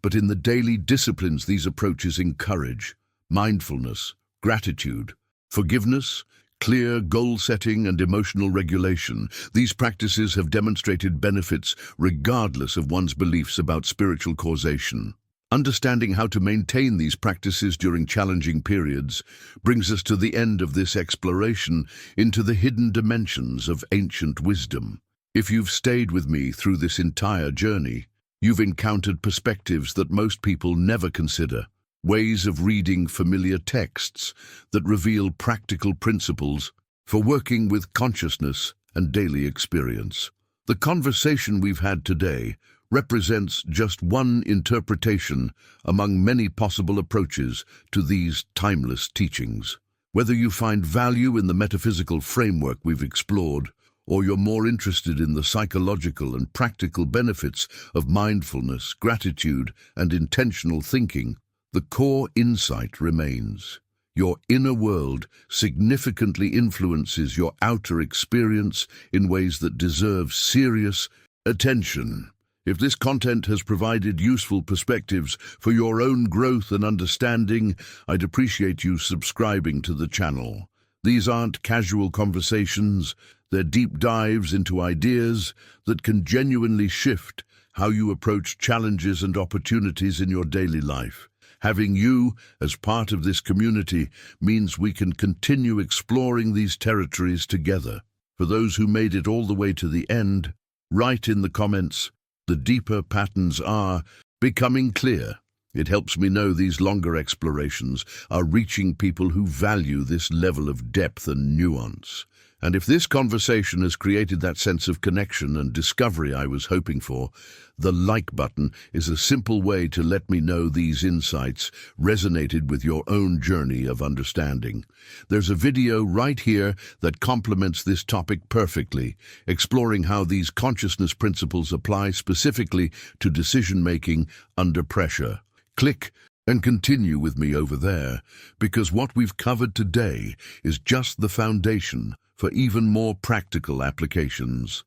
but in the daily disciplines these approaches encourage: mindfulness, gratitude, forgiveness, clear goal setting, and emotional regulation. These practices have demonstrated benefits regardless of one's beliefs about spiritual causation. Understanding how to maintain these practices during challenging periods brings us to the end of this exploration into the hidden dimensions of ancient wisdom. If you've stayed with me through this entire journey, you've encountered perspectives that most people never consider, ways of reading familiar texts that reveal practical principles for working with consciousness and daily experience. The conversation we've had today represents just one interpretation among many possible approaches to these timeless teachings. Whether you find value in the metaphysical framework we've explored, or you're more interested in the psychological and practical benefits of mindfulness, gratitude, and intentional thinking, the core insight remains. Your inner world significantly influences your outer experience in ways that deserve serious attention. If this content has provided useful perspectives for your own growth and understanding, I'd appreciate you subscribing to the channel. These aren't casual conversations, they're deep dives into ideas that can genuinely shift how you approach challenges and opportunities in your daily life. Having you as part of this community means we can continue exploring these territories together. For those who made it all the way to the end, write in the comments, "The deeper patterns are becoming clear." It helps me know these longer explorations are reaching people who value this level of depth and nuance. And if this conversation has created that sense of connection and discovery I was hoping for, the like button is a simple way to let me know these insights resonated with your own journey of understanding. There's a video right here that complements this topic perfectly, exploring how these consciousness principles apply specifically to decision-making under pressure. Click and continue with me over there, because what we've covered today is just the foundation for even more practical applications.